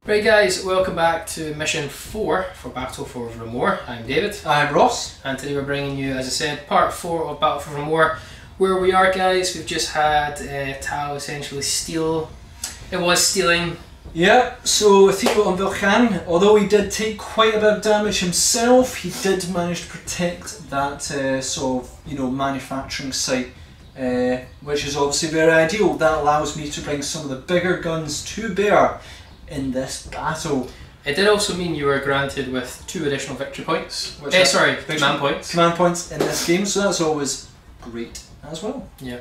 Right guys, welcome back to mission 4 for Battle for Vra'mor. I'm David. I'm Ross. And today we're bringing you, as I said, part 4 of Battle for Vra'mor. Where we are guys, we've just had Tau essentially steal. It was stealing. Yeah, so Ethereal on Velk'Han, although he did take quite a bit of damage himself, he did manage to protect that sort of, manufacturing site, which is obviously very ideal. That allows me to bring some of the bigger guns to bear in this battle. It did also mean you were granted with 2 additional victory points. Command points. Command points in this game, so that's always great as well. Yeah.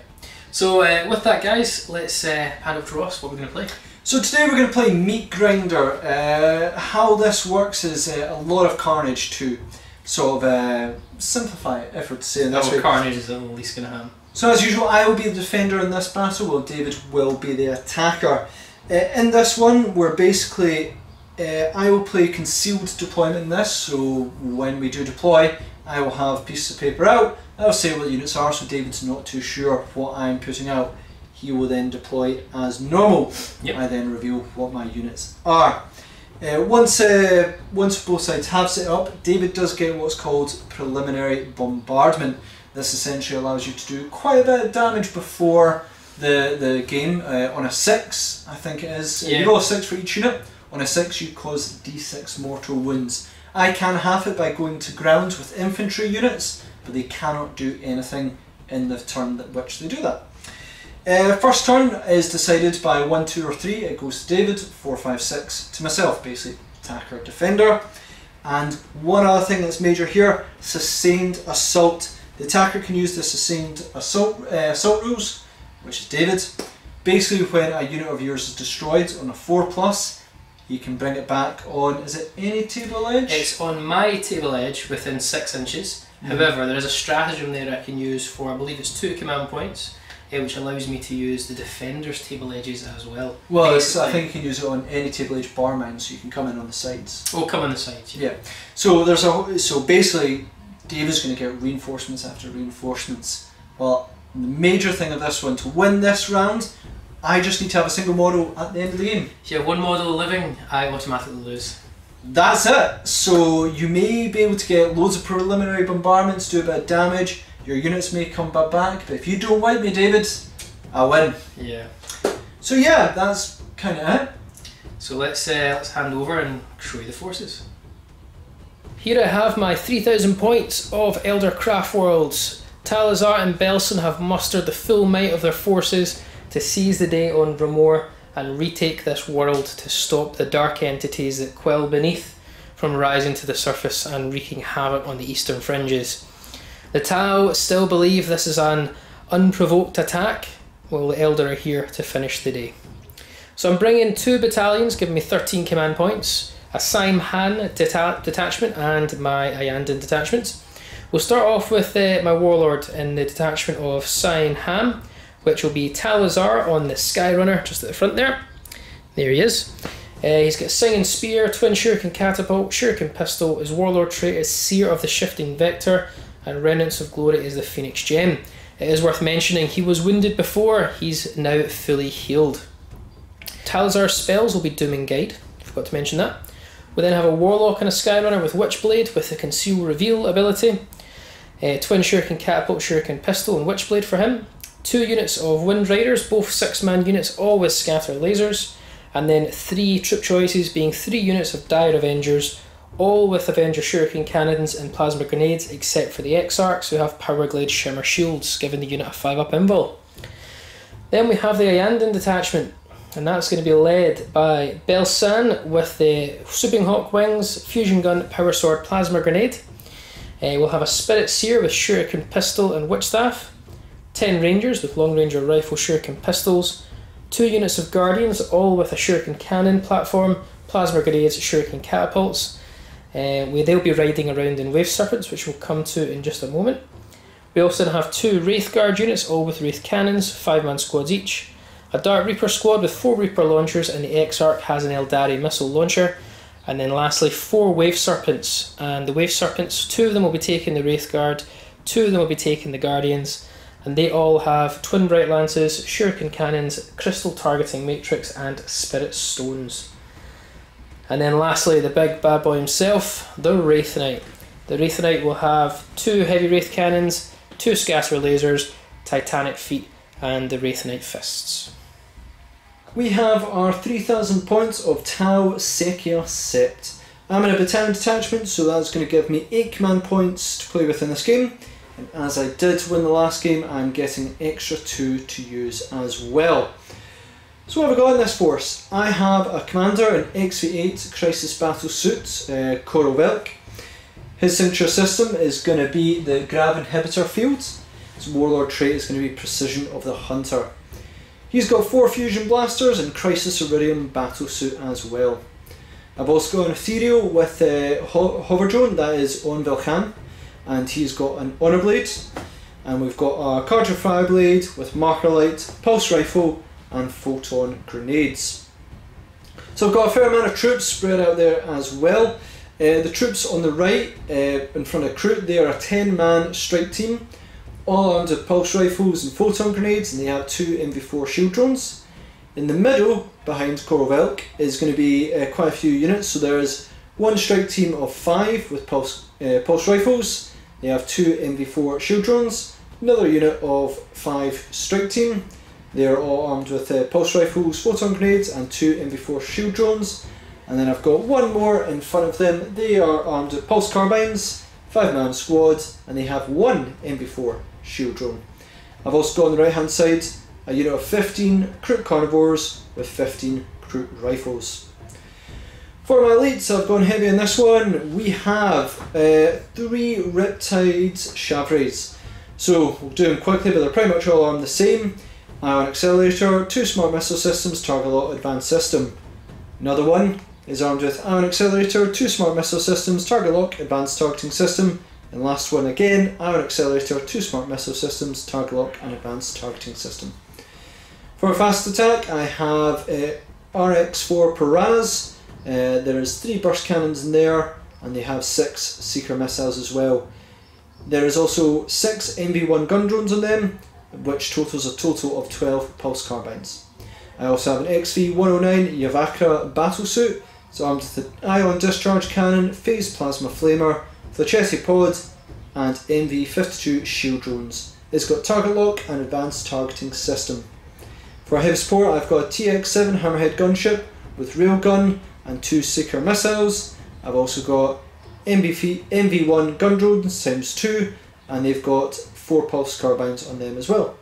So with that guys, let's hand up to Ross what we're going to play. So today we're going to play Meat Grinder. How this works is a lot of carnage to sort of simplify it, if we're to say in this way. Carnage is at least going to happen. So as usual, I will be the defender in this battle, while David will be the attacker. In this one, we're basically, I will play concealed deployment in this, so when we do deploy, I will have pieces of paper out, I'll say what the units are, so David's not too sure what I'm putting out. He will then deploy as normal. Yep. I then reveal what my units are. Once both sides have set up, David does get what's called preliminary bombardment. This essentially allows you to do quite a bit of damage before the game. On a 6, I think it is, you roll a 6 for each unit. On a 6 you cause d6 mortal wounds. I can half it by going to ground with infantry units, but they cannot do anything in the turn at which they do that. First turn is decided by 1, 2 or 3, it goes to David, 4, 5, 6 to myself, basically attacker, defender. And one other thing that's major here, sustained assault. The attacker can use the sustained assault rules, which is David. Basically when a unit of yours is destroyed on a 4+, you can bring it back on, is it any table edge? It's on my table edge within 6 inches. However, there is a stratagem there I can use for, I believe it's 2 command points, which allows me to use the defender's table edges as well. Well, I think you can use it on any table edge bar mine, so you can come in on the sides. Oh, come on the sides. Yeah. So basically, David's going to get reinforcements after reinforcements. Well, the major thing of this one, to win this round, I just need to have a single model at the end of the game. If you have 1 model living, I automatically lose. That's it. So you may be able to get loads of preliminary bombardments, do a bit of damage, your units may come back, but if you don't wipe me, David, I win. Yeah. So yeah, that's kind of it. So let's hand over and show you the forces. Here I have my 3,000 points of Eldar Craft Worlds. Talsaar and Belsen have mustered the full might of their forces to seize the day on Vra'mor and retake this world to stop the dark entities that quell beneath from rising to the surface and wreaking havoc on the eastern fringes. The Tau still believe this is an unprovoked attack, while the Eldar are here to finish the day. So I'm bringing 2 battalions, giving me 13 command points, a Saim-Han detachment and my Ayandin detachments. We'll start off with my warlord in the detachment of Saim-Han, which will be Talsaar on the Skyrunner just at the front there. There he is. He's got Singing Spear, Twin Shuriken Catapult, Shuriken Pistol. His warlord trait is Seer of the Shifting Vector, and Remnants of Glory is the Phoenix Gem. It is worth mentioning he was wounded before, he's now fully healed. Talsaar's spells will be Dooming Guide, forgot to mention that. We then have a Warlock and a Skyrunner with Witchblade with the Conceal Reveal ability. Twin Shuriken Catapult, Shuriken Pistol and Witchblade for him. 2 units of Wind Riders, both 6-man units, all with Scatter Lasers. And then 3 troop choices being 3 units of Dire Avengers, all with Avenger Shuriken Cannons and Plasma Grenades, except for the Exarchs who have Powerglade Shimmer Shields, giving the unit a 5-up invul. Then we have the Ayandin detachment, and that's going to be led by Belsen with the Swooping Hawk Wings, Fusion Gun, Power Sword, Plasma Grenade. We'll have a Spirit Seer with Shuriken Pistol and Witch Staff, 10 Rangers with Long Ranger Rifle Shuriken Pistols, 2 units of Guardians, all with a Shuriken Cannon platform, Plasma Grenades, Shuriken Catapults. They'll be riding around in Wave Serpents, which we'll come to in just a moment. We also have 2 Wraith Guard units, all with Wraith Cannons, 5-man squads each. A Dark Reaper squad with 4 Reaper launchers, and the Exarch has an Eldari missile launcher. And then lastly 4 Wave Serpents, and the Wave Serpents, 2 of them will be taking the Wraith Guard, 2 of them will be taking the Guardians, and they all have Twin Bright Lances, Shuriken Cannons, Crystal Targeting Matrix and Spirit Stones. And then lastly, the big bad boy himself, the Wraith Knight. The Wraith Knight will have 2 heavy Wraith cannons, 2 scatter lasers, titanic feet, and the Wraith Knight fists. We have our 3000 points of Tau Sekia Sept. I'm in a battalion detachment, so that's going to give me 8 command points to play with in this game. And as I did win the last game, I'm getting an extra 2 to use as well. So what have I got in this force? I have a commander in XV8 Crisis Battle Suit, Kor'O Velk. His signature system is going to be the Grav Inhibitor Field. His warlord trait is going to be Precision of the Hunter. He's got 4 fusion blasters and Crisis Iridium battle suit as well. I've also got an Ethereal with hover drone that is on Velk'Han, and he's got an Honor Blade, and we've got a Cartridge Fire Blade with Marker Light, Pulse Rifle and Photon Grenades. So I've got a fair amount of troops spread out there as well. The troops on the right in front of Kroot, they are a 10-man strike team, all armed with pulse rifles and photon grenades, and they have 2 MV4 shield drones. In the middle, behind Kor'O Velk, is going to be quite a few units. So there is one strike team of 5 with pulse rifles. They have 2 MV4 shield drones. Another unit of 5 strike team. They are all armed with pulse rifles, photon grenades, and 2 MV4 shield drones. And then I've got one more in front of them. They are armed with pulse carbines, 5-man squad, and they have 1 MV4 shield drone. I've also got on the right hand side a unit of 15 Kroot carnivores with 15 Kroot rifles. For my elites, I've gone heavy on this one. We have 3 Riptide Chavrays. So we'll do them quickly, but they're pretty much all armed the same. Ion Accelerator, 2 Smart Missile Systems, Target Lock Advanced System. Another one is armed with Ion Accelerator, 2 Smart Missile Systems, Target Lock Advanced Targeting System. And last one again, Ion Accelerator, 2 Smart Missile Systems, Target Lock and Advanced Targeting System. For a fast attack, I have RX4 Piranhas. There is 3 burst cannons in there, and they have 6 Seeker missiles as well. There is also 6 MV1 gun drones on them, which totals a total of 12 pulse carbines. I also have an XV109 Yavakra battlesuit. It's armed with an ion discharge cannon, phased plasma flamer, flechette pod, and MV52 shield drones. It's got target lock and advanced targeting system. For heavy support, I've got a TX7 Hammerhead gunship with railgun and 2 Seeker missiles. I've also got MV1 gun drones times 2, and they've got 4 pulse carbines on them as well.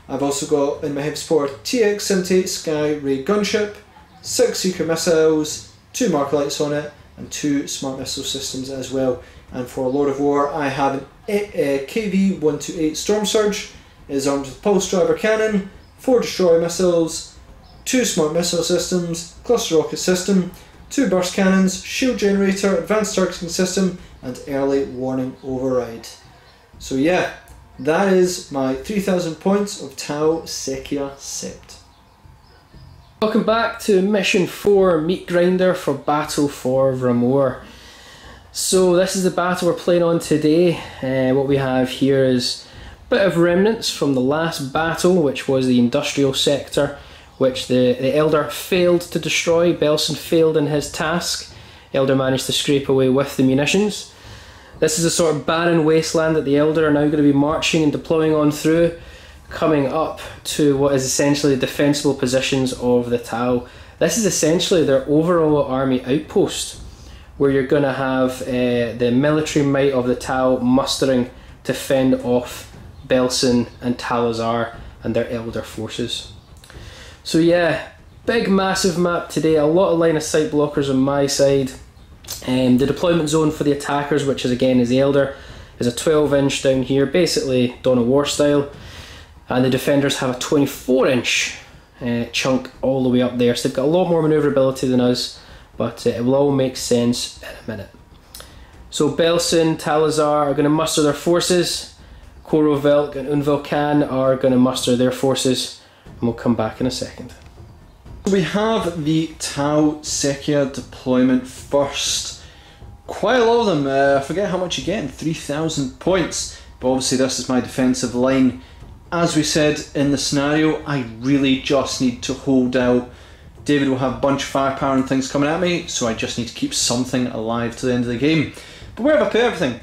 I've also got in my heavy support TX78 Sky Ray gunship, 6 Seeker missiles, 2 mark lights on it, and 2 smart missile systems as well. And for Lord of War, I have an KV-128 Storm Surge. It is armed with pulse driver cannon, 4 destroyer missiles, 2 smart missile systems, cluster rocket system, 2 burst cannons, shield generator, advanced targeting system, and early warning override. So yeah, that is my 3000 points of Tau Sekia Sept. Welcome back to Mission 4 Meat Grinder for Battle for Vra'mor. So this is the battle we're playing on today. What we have here is a bit of remnants from the last battle, which was the industrial sector, which the Eldar failed to destroy. Belsen failed in his task. Eldar managed to scrape away with the munitions. This is a sort of barren wasteland that the Eldar are now going to be marching and deploying on through, coming up to what is essentially the defensible positions of the Tau. This is essentially their overall army outpost, where you're going to have the military might of the Tau mustering to fend off Belsen and Talsaar and their Eldar forces. So yeah, big massive map today, a lot of line of sight blockers on my side. The deployment zone for the attackers, which is again is the Eldar, is a 12-inch down here, basically Dawn of War style, and the defenders have a 24-inch chunk all the way up there, so they've got a lot more manoeuvrability than us, but it will all make sense in a minute. So Belsen, Talsaar are going to muster their forces, Kor'O Velk and Velk'Han are going to muster their forces, and we'll come back in a second. We have the Tau Sekia deployment first. Quite a lot of them, I forget how much you get, 3,000 points, but obviously this is my defensive line. As we said in the scenario, I really just need to hold out David will have a bunch of firepower and things coming at me, so I just need to keep something alive to the end of the game. But where have I put everything?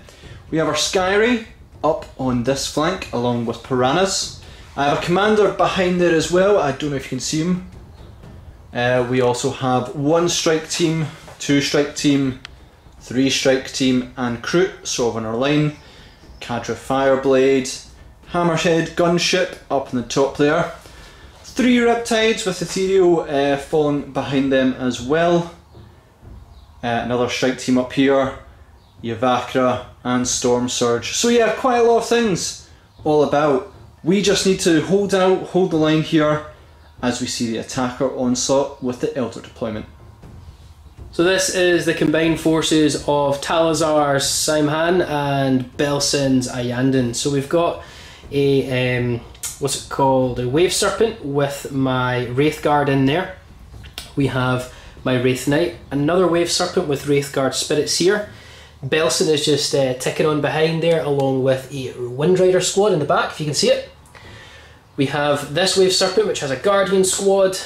We have our Skyry up on this flank along with piranhas. I have a commander behind there as well. I don't know if you can see him. We also have 1 strike team, 2 strike team, 3 strike team and Kroot sort of on our line. Cadre Fireblade, Hammerhead gunship up in the top there. 3 Riptides with Ethereal falling behind them as well. Another strike team up here. Yavakra and Storm Surge. So yeah, quite a lot of things all about. We just need to hold out, hold the line here as we see the attacker onslaught with the Eldar deployment. So this is the combined forces of Talsaar's Saimhan and Belsen's Ayandin. So we've got a what's it called? A Wave Serpent with my Wraithguard in there. We have my Wraith Knight, another Wave Serpent with Wraithguard Spirits here. Belsen is just ticking on behind there along with a Windrider squad in the back, if you can see it. We have this Wave Serpent which has a Guardian squad.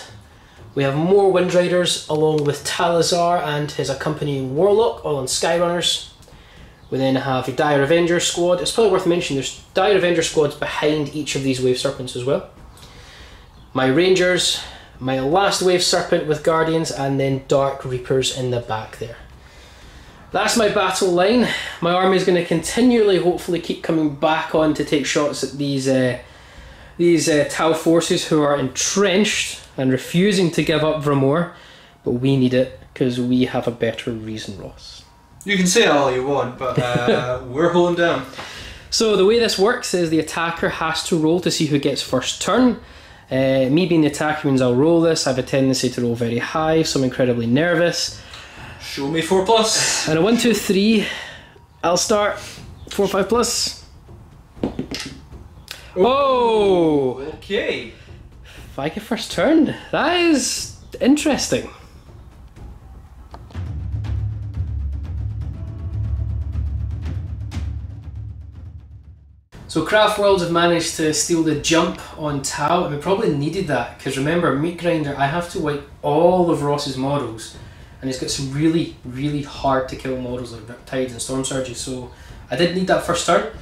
We have more Windriders along with Talsaar and his accompanying Warlock, all on Skyrunners. We then have a Dire Avenger squad. It's probably worth mentioning there's Dire Avenger squads behind each of these Wave Serpents as well. My Rangers, my last Wave Serpent with Guardians, and then Dark Reapers in the back there. That's my battle line. My army is going to continually, hopefully, keep coming back on to take shots at these Tau forces who are entrenched and refusing to give up Vra'mor, but we need it because we have a better reason, Ross. You can say all you want, but we're holding down. So the way this works is the attacker has to roll to see who gets first turn. Me being the attacker means I'll roll this. I have a tendency to roll very high, so I'm incredibly nervous. Show me 4+. And a 1, 2, 3, I'll start 4, 5+. Oh! Okay. If I get first turn, that is interesting. So Craft Worlds have managed to steal the jump on Tau, and we probably needed that, because remember, Meat Grinder, I have to wipe all of Ross's models, and he's got some really, really hard to kill models like Riptides and Storm Surges, so I did need that first turn.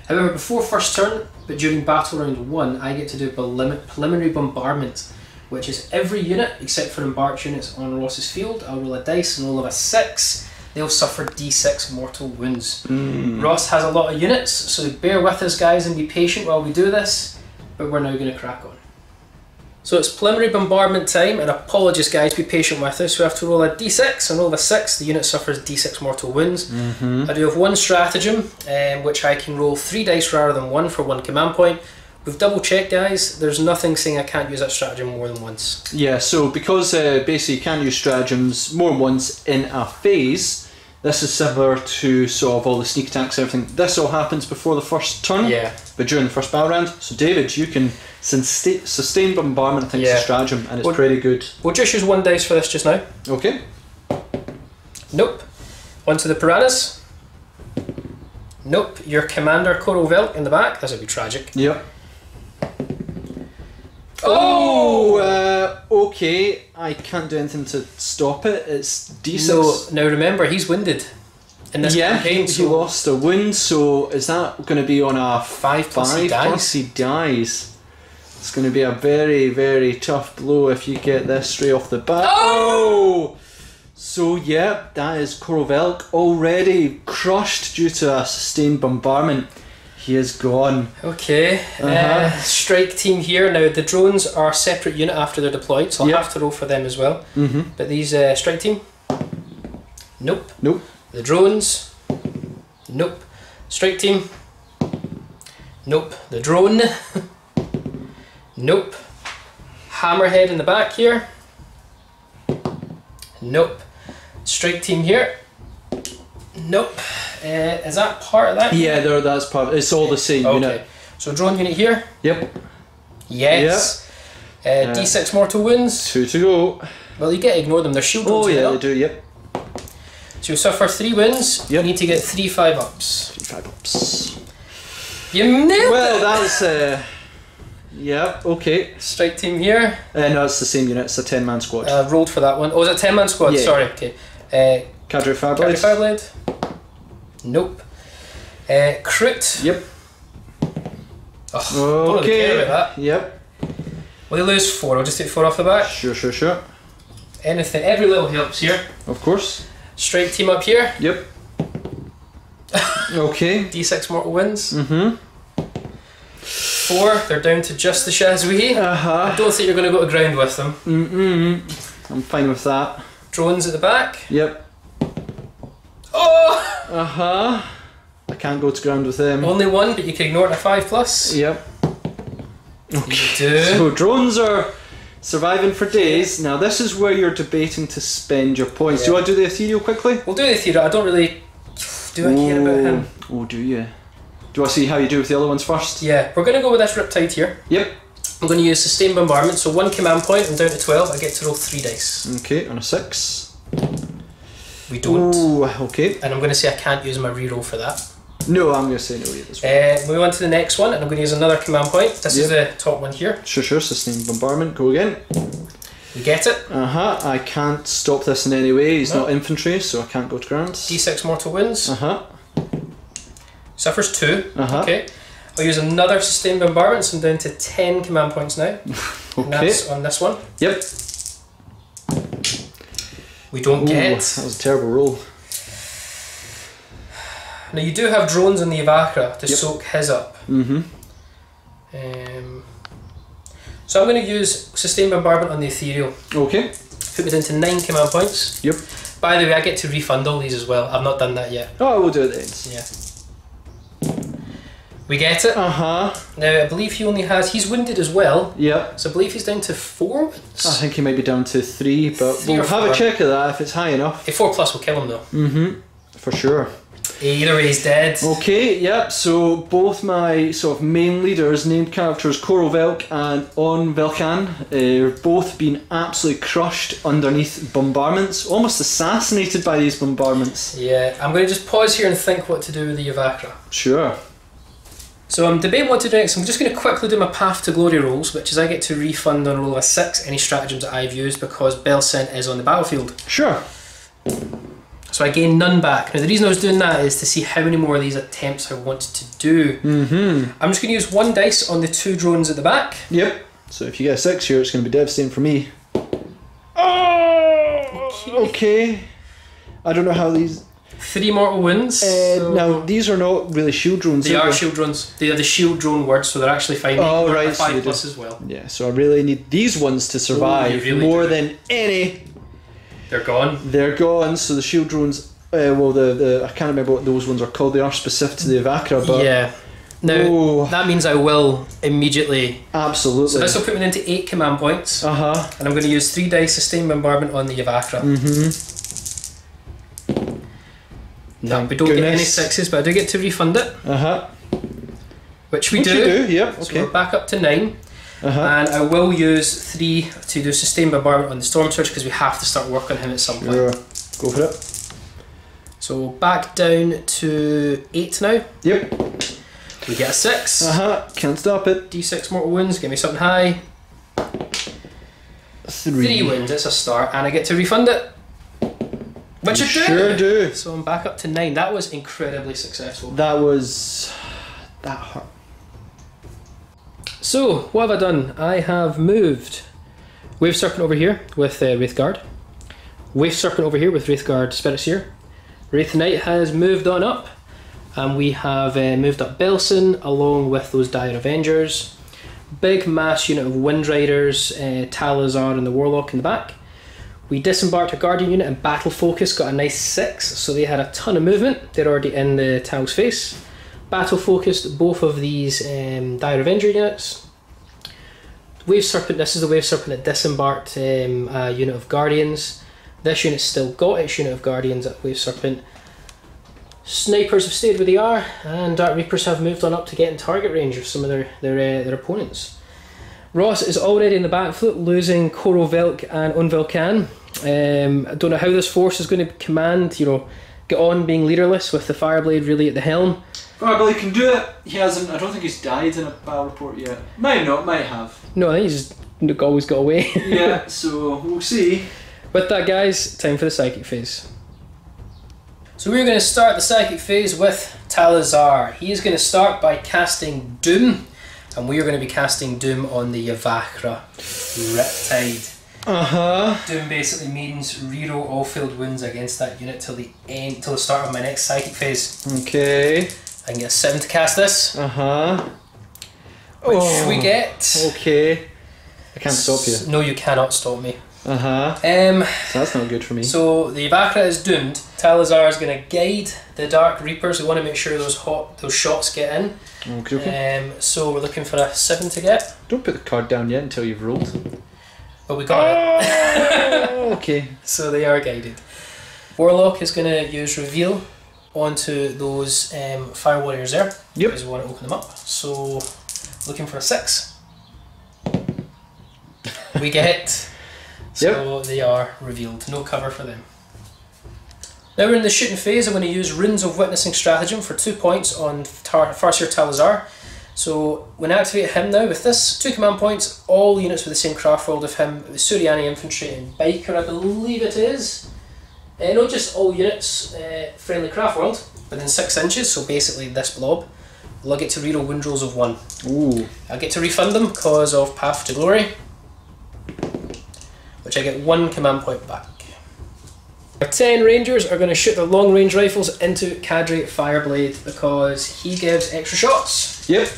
However, before first turn, but during battle round 1, I get to do preliminary bombardment, which is every unit, except for embarked units on Ross's field. I'll roll a dice and roll of a 6. They'll suffer d6 mortal wounds. Ross has a lot of units, so bear with us guys and be patient while we do this, but we're now going to crack on. So it's preliminary bombardment time, and apologies guys, be patient with us. We have to roll a d6 and roll a 6. The unit suffers d6 mortal wounds. I do have one stratagem, which I can roll 3 dice rather than 1 for 1 command point. We've double checked guys, there's nothing saying I can't use that stratagem more than once. Yeah, so because basically you can't use stratagems more than once in a phase, this is similar to sort of all the sneak attacks and everything. This all happens before the first turn, but during the first battle round. So David, you can sustain bombardment, I think it's a stratagem, and it's pretty good. We'll just use 1 dice for this just now. Okay. Nope. Onto the piranhas. Nope. Your commander, Kor'O Velk, in the back. This would be tragic. Yep. Oh! Okay. I can't do anything to stop it. It's d6. No, now remember, he's wounded in this campaign. So he lost a wound, so is that going to be on a 5+? 5+ he dies. It's going to be a very, very tough blow if you get this straight off the bat. Oh! So yeah, that is Kor'O Velk already crushed due to a sustained bombardment. He is gone. Okay, strike team here. Now the drones are a separate unit after they're deployed, so I'll have to roll for them as well. But these strike team, nope. Nope. The drones, nope. Strike team, nope. The drone, nope. Hammerhead in the back here, nope. Strike team here, nope. Is that part of that? Yeah, that's part. It's all the same unit. So drone unit here. Yep. Yes. Yep. D6 mortal wounds. 2 to go. Well, you get to ignore them. They're shield drones. Oh yeah, they do. Yep. So you suffer 3 wins. You need to get 3 5-ups. 3 5-ups. You nailed it. Well, that's Yep, okay. Strike team here. No, it's the same unit, it's a 10-man squad. Rolled for that one. Oh, is it a 10-man squad? Yeah. Sorry, okay. Cadre Cadre Fireblade. Fireblade. Nope. Crit. Yep. Oh, don't really care about that. Yep. Well, they lose 4. I'll just take 4 off the back. Sure. Anything, every little helps here. Of course. Strike team up here. Yep. Okay. D6 mortal wins. 4. 4, they're down to just the Shazwee. I don't think you're going to go to ground with them. I'm fine with that. Drones at the back. Yep. Oh! I can't go to ground with them. Only 1, but you can ignore it at 5+. Yep. Okay. You do. So drones are surviving for days. Now this is where you're debating to spend your points. Do you want to do the Ethereal quickly? We'll do the Ethereal. I don't really... Do I care about him? Oh, do you? Do you want to see how you do with the other ones first? Yeah, we're going to go with this Riptide here. Yep. I'm going to use Sustained Bombardment, so 1 command point, I'm down to 12, I get to roll 3 dice. Okay, on a 6. We don't. Ooh, okay. And I'm going to say I can't use my reroll for that. No, I'm going to say no either. Move on to the next one, and I'm going to use another command point. This is the top one here. Sure, Sustained Bombardment, go again. We get it. I can't stop this in any way, he's not infantry, so I can't go to ground. D6 mortal wins. Suffers 2. Okay. I'll use another Sustained Bombardment, so I'm down to 10 command points now. And that's on this one. Yep. We don't get. That was a terrible roll. Now you do have drones in the Evakra to soak his up. So I'm going to use Sustained Bombardment on the Ethereal. Okay. Put me down to 9 command points. Yep. By the way, I get to refund all these as well. I've not done that yet. Oh, we'll do it then. Yeah. We get it. Now I believe he only has. He's wounded as well. Yep. So I believe he's down to 4 wounds. I think he might be down to 3, but we'll have a check of that if it's high enough. A 4+ will kill him though. For sure. Either way, he's dead. Okay, yep, so both my sort of main leaders, named characters Kor'O Velk and Velk'Han, have both been absolutely crushed underneath bombardments, almost assassinated by these bombardments. Yeah, I'm going to just pause here and think what to do with the Evakra. Sure. So I'm debating what to do next. I'm just going to quickly do my Path to Glory rolls, which is I get to refund on roll of a 6 any stratagems that I've used because Belsen is on the battlefield. Sure. So I gain none back. Now the reason I was doing that is to see how many more of these attempts I wanted to do. I'm just going to use 1 dice on the 2 drones at the back. Yep. So if you get a 6 here, it's going to be devastating for me. Oh! Okay. I don't know how these... 3 mortal wounds. Now, these are not really shield drones. They are shield drones. They are the shield drone words, so they're actually fine. Oh, right. 5+ as well. Yeah, so I really need these ones to survive more than any. They're gone. They're gone, so the shield drones, well, I can't remember what those ones are called. They are specific to the Evakra, but... Yeah. Now, that means I will immediately... Absolutely. So this will put me into 8 command points. And I'm going to use 3 dice Sustained Bombardment on the Evakra. No, we don't get any 6s, but I do get to refund it. Which we do. Yeah, okay. So we're back up to 9. And I will use 3 to do Sustained Bombardment on the Storm Surge because we have to start work on him at some point. Go for it. So back down to 8 now. Yep. We get a 6. Can't stop it. D6 mortal wounds, give me something high. 3 wounds, it's a start, and I get to refund it. Which I sure do. So I'm back up to 9. That was incredibly successful. That hurt. So, what have I done? I have moved Wave Serpent over here with Wraithguard. Wave Serpent over here with Wraithguard Spirit Seer. Wraith Knight has moved on up. And we have moved up Belsen along with those Dire Avengers. Big mass unit of Wind Riders, Talsaar and the Warlock in the back. We disembarked a Guardian unit and Battle Focus got a nice 6, so they had a ton of movement. They're already in the Tal's face. Battle Focused both of these Dire Avenger units. Wave Serpent, this is the Wave Serpent that disembarked a unit of Guardians. This unit's still got its unit of Guardians at Wave Serpent. Snipers have stayed where they are, and Dark Reapers have moved on up to get in target range of some of their opponents. Ross is already in the back foot, losing Kor'O Velk and Velk'Han. I don't know how this force is going to command, get on being leaderless with the Fireblade really at the helm. Fireblade can do it. He hasn't. I don't think he's died in a battle report yet. Might not. Might have. No, I think he's just always got away. Yeah. So we'll see. With that, guys, time for the psychic phase. So we're going to start the psychic phase with Talsaar. He is going to start by casting Doom, and we are going to be casting Doom on the Yavakra Riptide. Doom basically means reroll all failed wounds against that unit till the start of my next psychic phase. Okay. I can get a 7 to cast this. Which we get. Okay. I can't stop you. No, you cannot stop me. So that's not good for me. So the Yavakra is doomed. Talsaar is going to guide the Dark Reapers. We want to make sure those shots get in. Okay. So we're looking for a 7 to get. Don't put the card down yet until you've rolled. But we got it. Okay. So they are guided. Warlock is going to use Reveal onto those Fire Warriors there. Yep. Because we want to open them up. So looking for a 6. We get. So they are revealed. No cover for them. Now we're in the shooting phase. I'm going to use Runes of Witnessing Stratagem for 2 points on Farseer Talsaar. So when I activate him now with this, 2 command points, all units with the same craft world of him, the Suriani Infantry and Biker, I believe it is. Not just all units, friendly craft world, within 6 inches, so basically this blob. I'll get to reroll wound rolls of 1. Ooh. I'll get to refund them because of Path to Glory, which I get 1 command point back. Our 10 Rangers are going to shoot their long range rifles into Cadre Fireblade because he gives extra shots. Yep.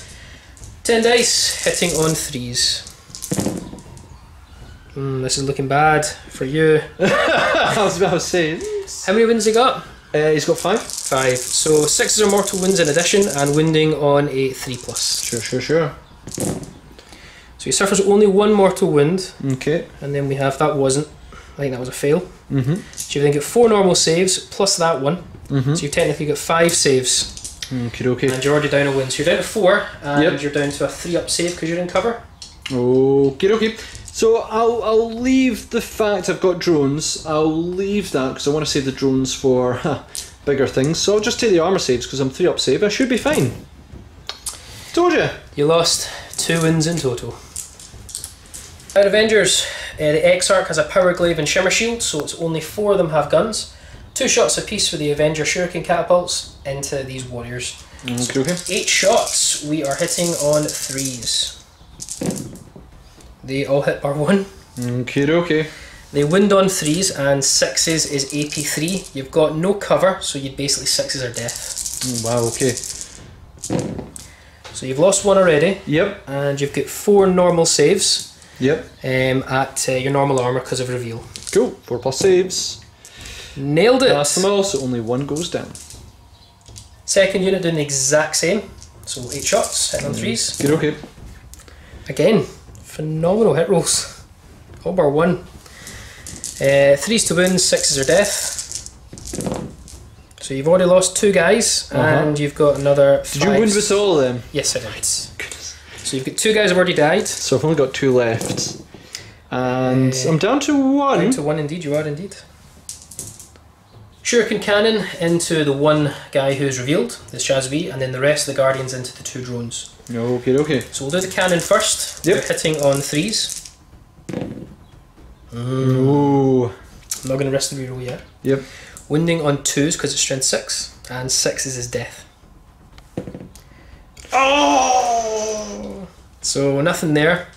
10 dice, hitting on 3s. This is looking bad for you. I was about to say. How many wounds he got? He's got 5. 5. So 6 are mortal wounds in addition, and wounding on a 3+. Sure. So he suffers only 1 mortal wound. Okay. And then we have, that wasn't, I think that was a fail. So you then get 4 normal saves plus that one. So you've technically got 5 saves. Okay. And you're already down a win. So you're down to 4, and you're down to a 3-up save because you're in cover. Okay. So I'll leave the fact I've got drones. I'll leave that because I want to save the drones for bigger things. So I'll just take the armor saves because I'm 3-up save. I should be fine. Told you. You lost 2 wins in total. Our Avengers, the Exarch has a Power Glaive and Shimmer Shield, so it's only 4 of them have guns. 2 shots apiece for the Avenger Shuriken catapults into these warriors. So 8 shots, we are hitting on 3s. They all hit bar 1. Okay. They wound on 3s, and 6s is AP3. You've got no cover, so you'd basically 6s are death. Wow, okay. So you've lost 1 already. Yep. And you've got 4 normal saves. Yep. At your normal armour because of reveal. Cool. 4+ saves. Nailed it. Pass them all, so only 1 goes down. Second unit doing the exact same. So 8 shots, hitting on 3s. Okay. Again, phenomenal hit rolls. All bar 1. 3s to wound, 6s are death. So you've already lost 2 guys, and you've got another 5. Did you wound with all of them? Yes, I did. Goodness. So you've got 2 guys who've already died. So I've only got 2 left. And I'm down to 1. Down to 1 indeed, you are indeed. Shuriken Cannon into the 1 guy who's revealed, the Shazvi, and then the rest of the Guardians into the 2 drones. Okay. So we'll do the cannon first. Yep. We're hitting on 3s. Ooh. I'm not going to risk the reroll yet. Yep. Wounding on 2s because it's strength 6, and 6s is death. Oh! So nothing there.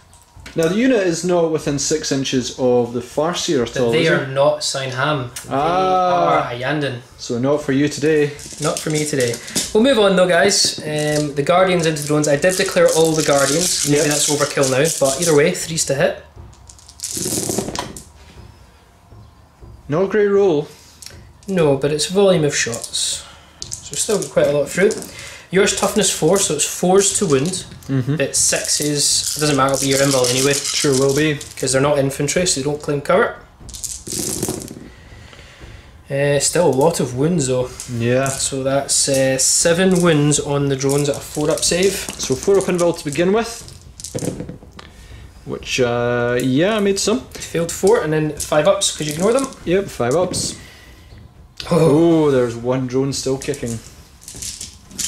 Now the unit is not within 6 inches of the Farseer at all, They is are it? not Sainham. They are Ayandin. So not for you today. Not for me today. We'll move on though, guys. The Guardians into the drones. I did declare all the Guardians. Maybe that's overkill now, but either way, 3s to hit. Not a great roll. No, but it's volume of shots. So we've still got quite a lot of fruit. Yours toughness 4, so it's 4s to wound. But 6s, it doesn't matter, it'll be your invul anyway. Sure will be. Because they're not infantry, so they don't claim cover. Still a lot of wounds though. Yeah. So that's 7 wounds on the drones at a 4-up save. So 4-up invul to begin with. Which, I made some. Failed 4 and then 5 ups because you ignore them. Yep, 5 ups. Oh, there's one drone still kicking.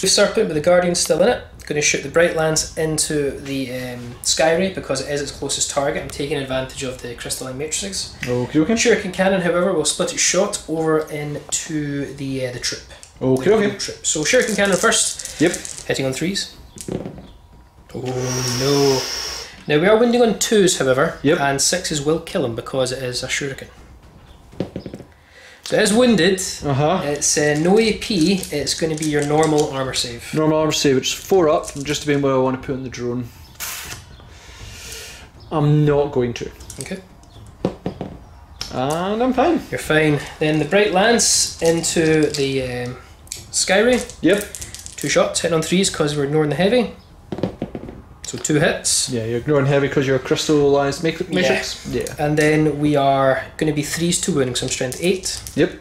The Serpent with the Guardian still in it. Going to shoot the Bright Lance into the Sky Ray because it is its closest target. I'm taking advantage of the crystalline matrices. Okay, okay. Shuriken Cannon, however, will split its shot over into the troop. Okay, okay. Troop. So Shuriken Cannon first. Yep. Hitting on 3s. Oh no. Now we are winding on 2s, however. Yep. And 6s will kill him because it is a Shuriken. So it is winded. It's no AP, it's going to be your normal armour save. Normal armour save, which is 4 up, just about what I want to put on the drone. I'm not going to. Okay. And I'm fine. You're fine. Then the Bright Lance into the Sky Ray. Yep. 2 shots, hitting on 3s because we're ignoring the heavy. So 2 hits. Yeah, you're ignoring heavy because you're a crystallized matrix. Yeah. And then we are going to be 3s to wound, so I'm strength 8. Yep.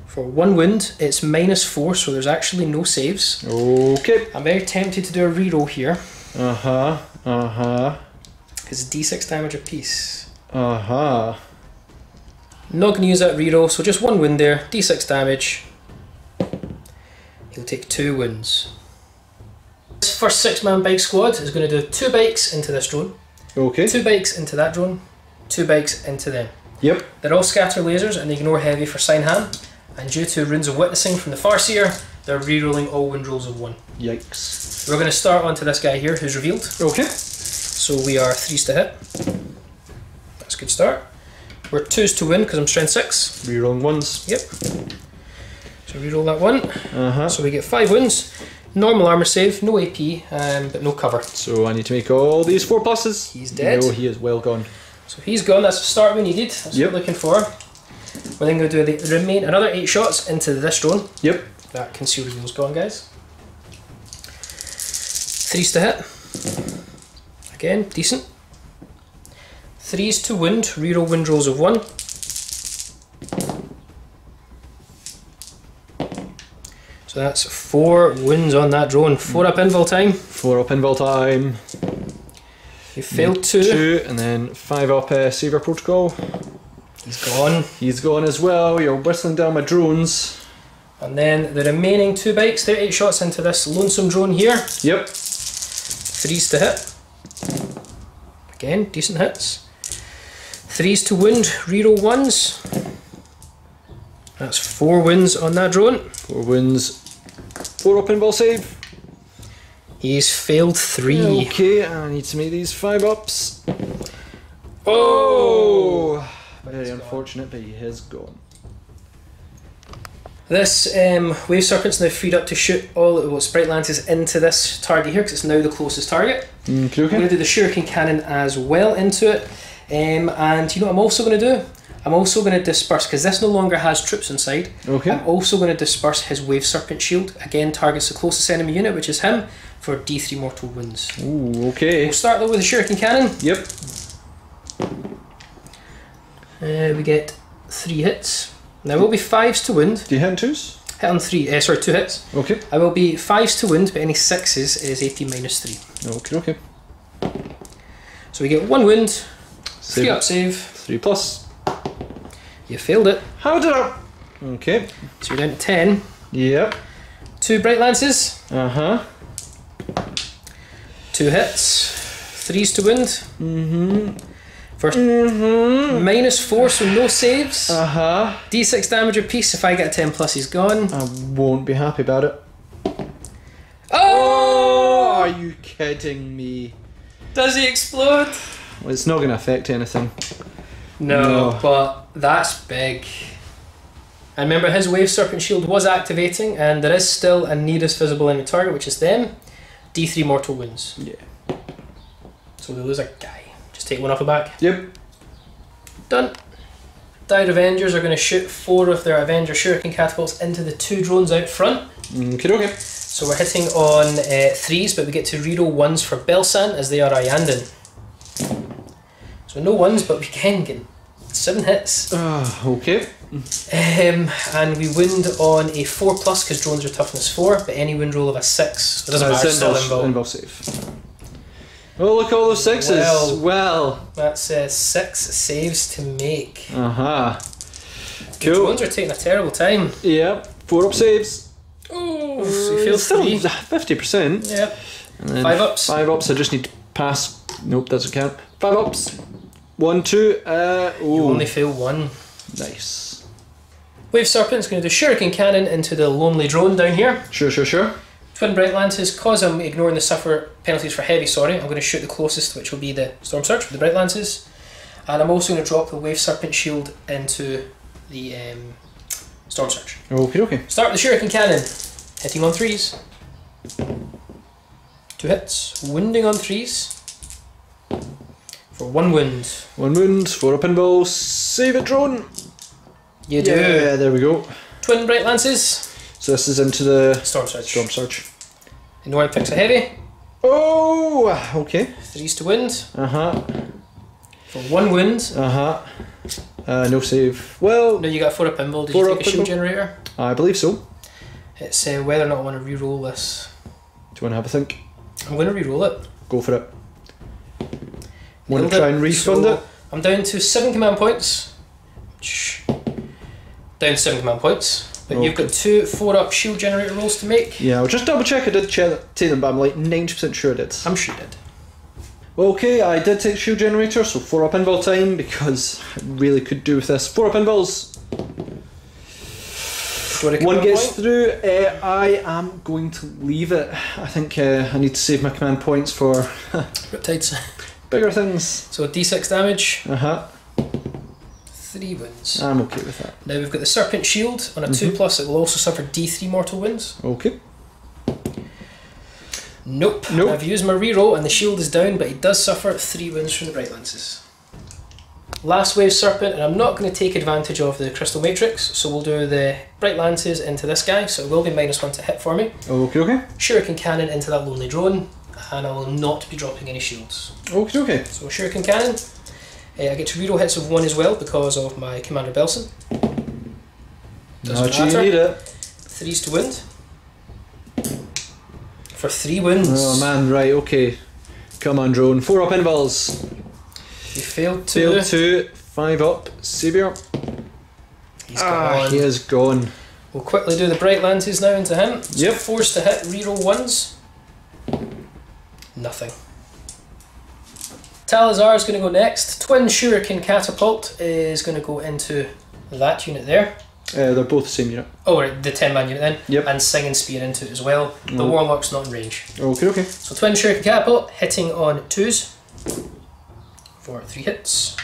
For 1 wound, it's -4, so there's actually no saves. Okay. I'm very tempted to do a reroll here. Because it's D6 damage apiece. Not going to use that reroll, so just 1 wound there, D6 damage. He'll take 2 wounds. This first 6-man bike squad is going to do 2 bikes into this drone. Okay. 2 bikes into that drone. 2 bikes into them. Yep. They're all scatter lasers and they ignore heavy for sign hand. And due to runes of witnessing from the Farseer, they're rerolling all wind rolls of 1. Yikes. We're going to start onto this guy here who's revealed. Okay. So we are 3s to hit. That's a good start. We're 2s to win because I'm strength 6. Rerolling 1s. Yep. So reroll that 1. So we get 5 wins. Normal armour save, no AP, but no cover. So I need to make all these 4 pluses. He's dead. No, he is well gone. So he's gone, that's the start we needed. That's what we're looking for. We're then going to do the another 8 shots into this drone. Yep. That conceal reveal's gone, guys. 3s to hit. Again, decent. 3s to wound, reroll wind rolls of 1. So that's 4 wounds on that drone. 4 up invul time. 4 up invul time. You failed 2. 2, and then 5 up saver protocol. He's gone. He's gone as well. You're whistling down my drones. And then the remaining 2 bikes, they're 8 shots into this lonesome drone here. Yep. 3s to hit. Again, decent hits. 3s to wound, reroll 1s. That's 4 wins on that drone. 4 wins. 4 up invul save. He's failed 3. Okay, I need to make these 5 ups. Oh! Very unfortunate, but he has gone. This Wave Serpent's now freed up to shoot all of what's Bright Lances into this target here because it's now the closest target. Okay, okay. I'm going to do the Shuriken Cannon as well into it. And you know what I'm also going to do? I'm also going to disperse, because this no longer has troops inside. Okay. I'm also going to disperse his Wave Serpent shield. Again, targets the closest enemy unit, which is him, for D3 mortal wounds. Ooh, okay. We'll start though with the Shuriken Cannon. Yep. We get 3 hits. Now will be 5s to wound. Do you hit on 2s? Hit on 3, sorry, 2 hits. Okay. I will be 5s to wound, but any 6s is AP -3. Okay, okay. So we get 1 wound, 3 Save. up save. 3 plus. You failed it. How did I? Okay. So you're down to 10. Yep. 2 Bright Lances. 2 hits. 3s to wound. First, -4, so no saves. D6 damage apiece. If I get a 10 plus, he's gone. I won't be happy about it. Oh! Are you kidding me? Does he explode? Well, it's not going to affect anything. No, but that's big. And remember, his Wave Serpent shield was activating, and there is still a nearest visible enemy target, which is them. D3 mortal wounds. Yeah. So they lose a guy. Just take 1 off the back. Yep. Done. Dire Avengers are going to shoot 4 of their Avenger Shuriken catapults into the 2 drones out front. Okay, okay. So we're hitting on 3s, but we get to reroll 1s for Belsen as they are Iyanden. So no 1s, but we can get 7 hits. Okay. And we wound on a 4 plus because drones are toughness 4, but any wound roll of a 6. It doesn't matter, still invul save. Oh, look, all those 6s. Well. That's 6 saves to make. The drones are taking a terrible time. Yeah, 4 up saves. Oh, so he fails still 3. 50%. Yep. And then 5 ups. 5 ups, I just need to pass. Nope, doesn't count. 5 ups. 1, 2. You only fail 1. Nice. Wave Serpent's going to do Shuriken Cannon into the lonely drone down here. Sure. Twin Bright Lances, cause I'm ignoring the suffer penalties for heavy, I'm going to shoot the closest, which will be the Storm Surge with the Bright Lances. And I'm also going to drop the Wave Serpent Shield into the Storm Surge. Okay. Start with the Shuriken Cannon, hitting on 3s. 2 hits, wounding on 3s. For 1 wound. 1 wound, 4 up pinball, save it drone! You do. Yeah, there we go. Twin Bright Lances. So this is into the Storm Surge. And no one picks a heavy. Oh, okay. 3s to wound. Uh-huh. For 1 wound. Uh-huh. No save. Well, No, you got 4 up pinball. Did you take a shield generator? I believe so. It's whether or not I want to re-roll this. Do you want to have a think? I'm going to re-roll it. Go for it. Want Nailed to try it. and refund So, it? I'm down to 7 command points. Down to 7 command points. But you've got 2 4-up shield generator rolls to make. Yeah, I'll just double check. I did take them, but I'm like 90% sure I did. I'm sure you did. Okay, I did take shield generator, so 4 up pinball time because I really could do with this. 4 up pinballs. One gets through. I am going to leave it. I think I need to save my command points for Riptides. bigger things. So D6 damage. 3 wounds. I'm okay with that. Now we've got the Serpent Shield on a 2+. It will also suffer D3 mortal wounds. Okay. Nope. I've used my reroll and the shield is down, but he does suffer 3 wounds from the Bright Lances. Last Wave Serpent, and I'm not going to take advantage of the Crystal Matrix, so we'll do the Bright Lances into this guy, so it will be -1 to hit for me. Okay. Shuriken Cannon into that lonely drone, and I will not be dropping any shields. Okay. So Shuriken Cannon, I get to reroll hits of 1 as well because of my Commander Belsen. Doesn't You matter. need it. 3s to wound. For 3 wounds. Oh man, right, okay. Come on, drone. 4 up pinballs. You failed 2. Failed 2. 5 up. Savior. He's gone. He is gone. We'll quickly do the Bright Lances now into him. So Yep. Forced to hit, reroll 1s. Nothing. Talsaar is going to go next. Twin Shuriken Catapult is going to go into that unit there. They're both the same unit. Oh, right, the 10-man unit then. Yep. And Singing Spear into it as well. The Warlock's not in range. Okay. So Twin Shuriken Catapult hitting on 2s for 3 hits.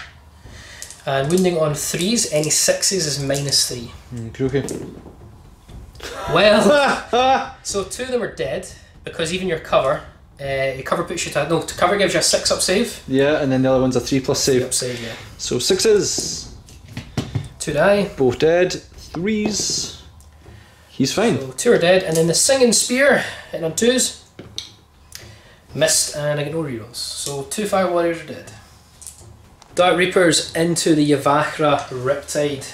And wounding on 3s, any 6s is -3. Okay. Well, so 2 of them are dead because even your cover puts you to cover gives you a 6-up save. Yeah, and then the other one's a 3+ save. 3-up save, yeah. So 6s. 2 die. Both dead. 3s. He's fine. So 2 are dead, and then the Singing Spear hitting on 2s. Missed, and I get no rerolls. So 2 Fire Warriors are dead. Dark Reapers into the Yavahra Riptide.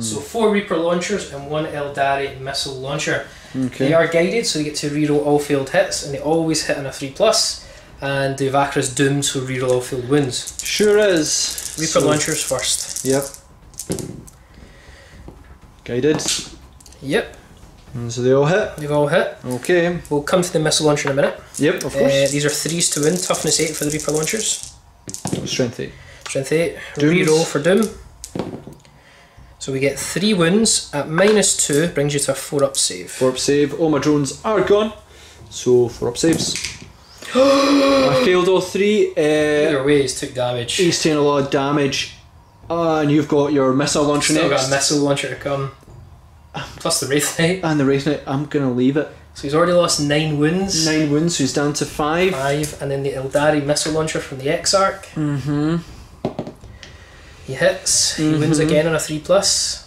So 4 Reaper launchers and 1 Eldari missile launcher. Okay. They are guided, so they get to reroll all failed hits, and they always hit on a 3+. And the Yavahra's doomed, so reroll all failed wounds. Sure is. Reaper launchers first. Yep. Guided. Yep, And so they all hit. they've all hit. Okay. We'll come to the missile launcher in a minute. Yep, of course. These are 3s to win, toughness 8 for the Reaper launchers. Strength 8. Strength 8, Dooms. reroll for Doom. So we get 3 wounds at -2, brings you to a 4-up save. 4 up save. All my drones are gone. So 4 up saves. I failed all 3. Either way, he's took damage. He's taking a lot of damage. And you've got your missile launcher Still next. got a missile launcher to come. Plus the Wraith Knight. And the Wraith Knight, I'm going to leave it. So he's already lost 9 wounds. 9 wounds, so he's down to 5. 5, and then the Eldari missile launcher from the Exarch. He hits, he wins again on a 3+.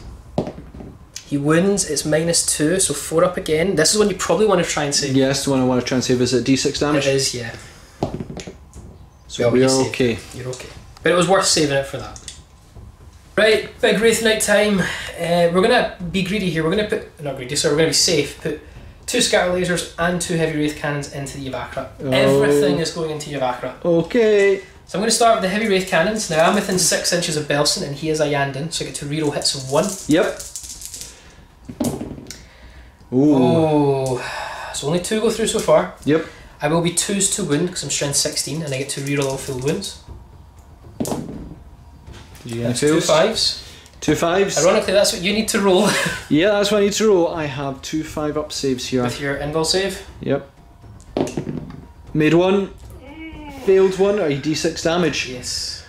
He wins, it's -2, so 4 up again. This is one you probably want to try and save. Yes, the one I want to try and save is at D6 damage. It is, yeah. So we you are saved okay. it. You're okay. But it was worth saving it for that. Right, big Wraith Knight time. We're going to be greedy here. We're going to put, not greedy, sorry, we're going to be safe. Put 2 scatter lasers and 2 heavy Wraith cannons into the Yavahra. Oh. Everything is going into Yavahra. Okay. So I'm going to start with the heavy wraith cannons. Now I'm within 6 inches of Belsen and he is a Yandin, so I get to reroll hits of 1. Yep. Ooh. Oh, so only 2 go through so far. Yep. I will be 2s to wound because I'm strength 16 and I get to reroll all filled wounds. Did you get any 2 fails? 5s. 2 5s. Ironically, that's what you need to roll Yeah, that's what I need to roll. I have 2 5-up saves here. with your invul save. Yep. Made 1. Failed 1. Are you d6 damage? Yes.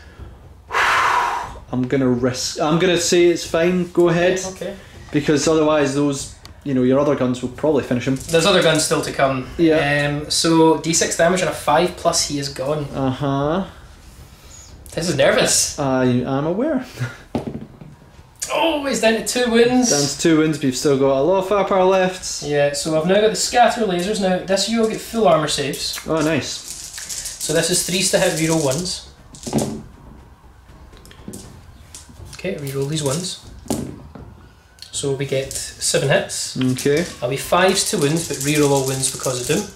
I'm gonna say it's fine. Go ahead. Okay. Because otherwise, those, your other guns will probably finish him. There's other guns still to come. Yeah. So d6 damage on a 5 plus he is gone. Uh huh. This is nervous. I am aware. Oh, he's down to 2 wounds. Down to 2 wins, but you've still got a lot of firepower left. Yeah, so I've now got the scatter lasers. Now this you will get full armor saves. Oh, nice. So this is 3s to hit, reroll 1s. Okay, reroll these 1s. So we get 7 hits. Okay. I'll be 5s to wounds, but reroll all wounds because of doom.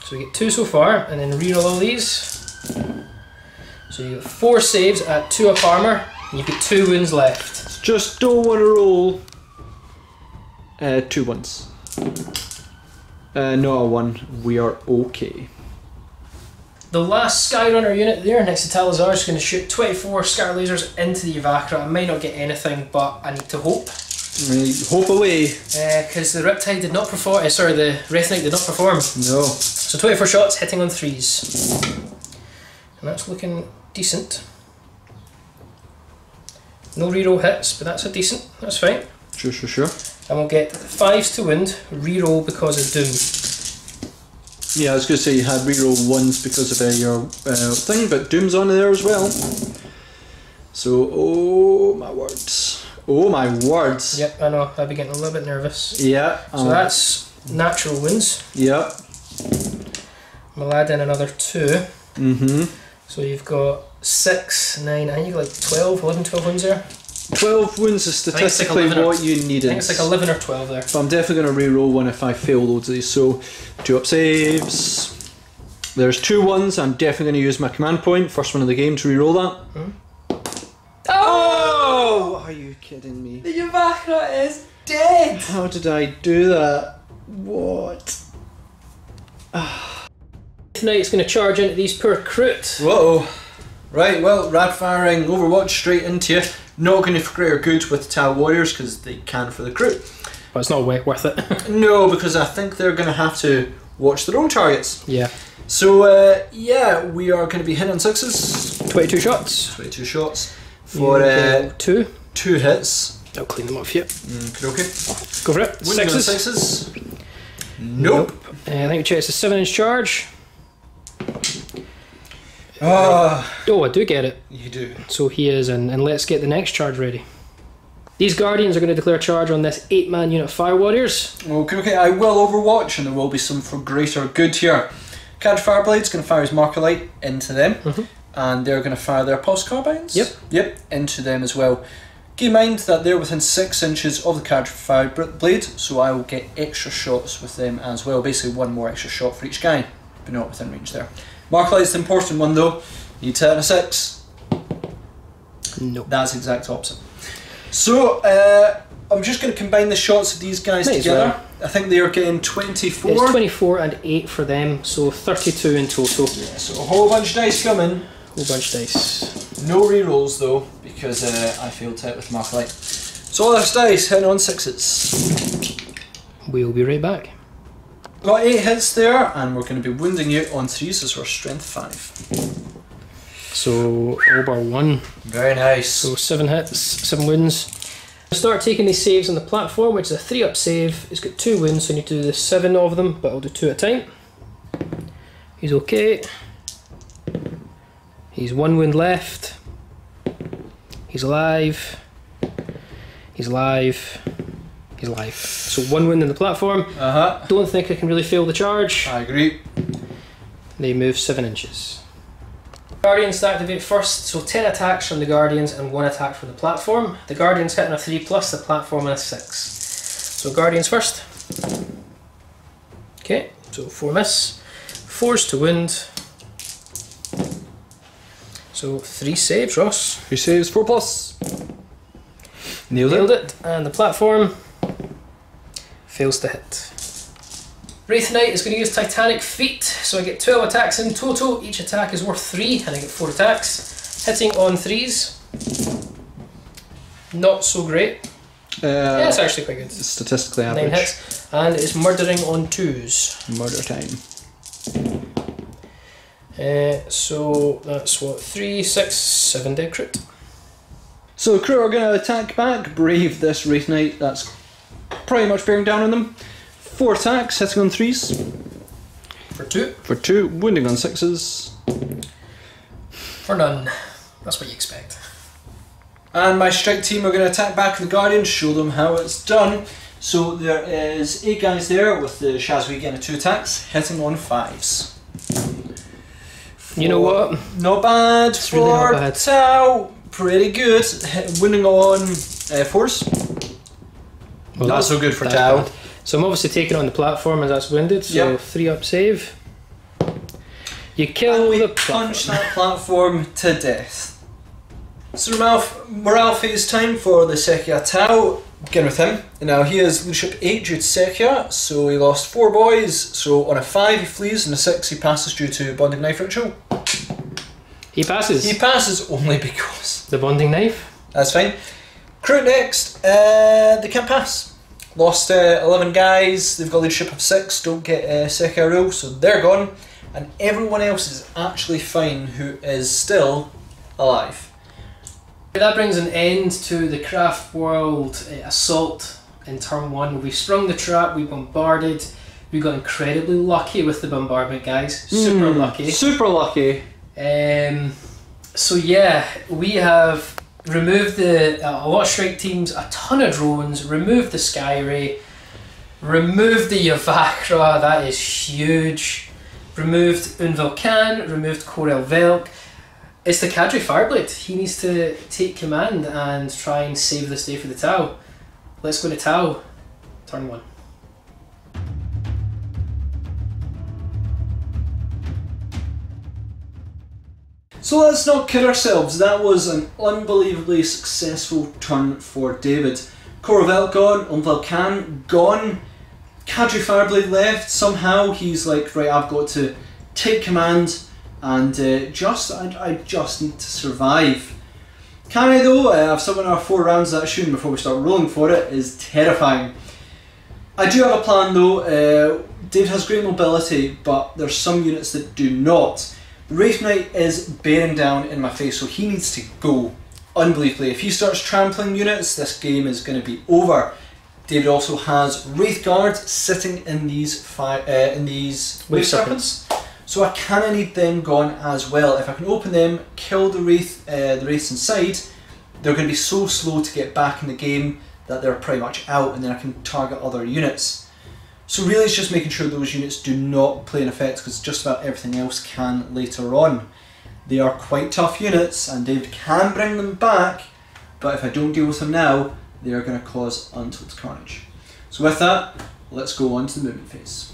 So we get 2 so far, and then reroll all these. So you get 4 saves at 2 up armor, and you've got 2 wounds left. Just don't want to roll 2 ones. Not a 1. We are okay. The last Skyrunner unit there next to Talsaar is going to shoot 24 scatter lasers into the Evacra. I might not get anything, but I need to hope. Hope away. Because the Riptide did not perform. Sorry, the Wraith Knight did not perform. No. So 24 shots hitting on 3s. And that's looking decent. No reroll hits, but that's a decent. That's fine. Sure. And we'll get 5s to wound, reroll because of doom. Yeah, I was going to say you had reroll 1s because of your thing, but Doom's on there as well. So, oh my words. Oh my words. Yep, I know, I'll be getting a little bit nervous. Yeah. So that's natural wounds. Yep. We'll add in another 2. Mm-hmm. So you've got 6, 9, I think you've got like 12, 11, 12 wounds there. 12 wounds is statistically like what you needed. I think it's like 11 or 12 there. But I'm definitely going to re-roll one if I fail loads of these. So, 2 up saves. There's 2 ones. I'm definitely going to use my command point, first one of the game, to re-roll that. Oh! Are you kidding me? The Evacra is dead! How did I do that? What? Tonight's going to charge into these poor Kroot. Whoa. Right, well, rad firing Overwatch straight into you. Not going to for greater good with Tal Warriors because they can for the crew. But it's not worth it. No, because I think they're going to have to watch their own targets. Yeah. So, yeah, we are going to be hitting 6s. 22 shots. 22 shots for 2. 2 hits. I'll clean them up for you. Okay. Go for it. Wouldn't go 6s. 6s. Nope. I think we check it's a 7-inch charge. Oh, I do get it. you do. So he is, and let's get the next charge ready. These Guardians are going to declare charge on this 8-man unit of Fire Warriors. Okay, I will Overwatch, and there will be some for greater good here. Cadge Fireblade's going to fire his Marker Light into them, and they're going to fire their Pulse Carbines. Yep, into them as well. Keep in mind that they're within 6 inches of the Cadge Fireblade, so I will get extra shots with them as well. Basically, 1 more extra shot for each guy, but not within range there. Marker Light's the important one though. You hit on a 6. Nope. That's the exact opposite. So, I'm just going to combine the shots of these guys together. Well. I think they are getting 24. It's 24 and 8 for them, so 32 in total. Yeah, so a whole bunch of dice coming. Whole bunch of dice. No rerolls though, because I failed to hit with Marker Light. So all this dice hitting on 6s. We'll be right back. Got 8 hits there, and we're going to be wounding you on 3s as we're strength 5. So, all bar 1. Very nice. So 7 hits, 7 wounds. Start taking these saves on the platform, which is a 3-up save. It's got 2 wounds, so I need to do the 7 of them, but I'll do 2 at a time. He's okay. He's 1 wound left. He's alive. He's alive. He's alive. So 1 wound in the platform. Don't think I can really fail the charge. I agree. They move 7 inches. Guardians activate first, so 10 attacks from the Guardians and 1 attack from the platform. The Guardians hit on a 3+, the platform on a 6. So Guardians first. Okay, so 4 miss. 4s to wound. So 3 saves, Ross. 3 saves, 4+. Nailed it. And the platform fails to hit. Wraith Knight is going to use Titanic Feet, so I get 12 attacks in total. Each attack is worth 3, and I get 4 attacks. Hitting on 3s. Not so great. Yeah, it's actually quite good. Statistically 9 average. hits. And it's murdering on 2s. Murder time. So that's what, 3, 6, 7 dead crit. So the crew are going to attack back, brave this Wraith Knight. That's pretty much bearing down on them. 4 attacks, hitting on 3s. For 2. For 2, wounding on 6s. For none. That's what you expect. And my strike team are going to attack back the Guardian, show them how it's done. So there is 8 guys there with the Shazwi getting 2 attacks, hitting on 5s. You know what? Not bad It's for really not bad. Tau. Pretty good. Winning on 4s. Well, Not so good for that's Tau. bad. So I'm obviously taking on the platform as that's wounded, so Yep. 3 up save. You kill And we the punch platform. that platform to death. So morale phase time for the Sekia Tau. Begin with him. Now he is leadership 8 due to Sekia, so he lost 4 boys. So on a 5 he flees, and a 6 he passes due to bonding knife ritual. He passes. He passes only because. The bonding knife. That's fine. Crew next, they can't pass. Lost 11 guys, they've got leadership of 6, don't get Sekia rule, so they're gone. And everyone else is actually fine who is still alive. That brings an end to the Craft World assault in turn 1. We sprung the trap, we bombarded, we got incredibly lucky with the bombardment, guys. Super lucky. Super lucky. So yeah, we have removed a lot of strike teams, a ton of drones, removed the Skyray, removed the Yavakra, that is huge, removed Velk'Han, removed Kor'O Velk. It's the Cadre Fireblade. He needs to take command and try and save this day for the Tau. Let's go to Tau, turn 1. So let's not kid ourselves, that was an unbelievably successful turn for David. Kor'O Velk gone, Velk'Han gone, Cadre Fireblade left, somehow he's like, right, I've got to take command and I just need to survive. Can I though? I've still got our 4 rounds of that shooting before we start rolling for it, is terrifying. I do have a plan though. David has great mobility, but there's some units that do not. The Wraith Knight is bearing down in my face, so he needs to go unbelievably. If he starts trampling units, this game is going to be over. David also has Wraith Guard sitting in these Wave Serpents, so I kind of need them gone as well. If I can open them, kill the Wraiths inside, they're going to be so slow to get back in the game that they're pretty much out, and then I can target other units. So really it's just making sure those units do not play an effect, because just about everything else can later on. They are quite tough units and David can bring them back, but if I don't deal with them now, they are going to cause untold carnage. So with that, let's go on to the movement phase.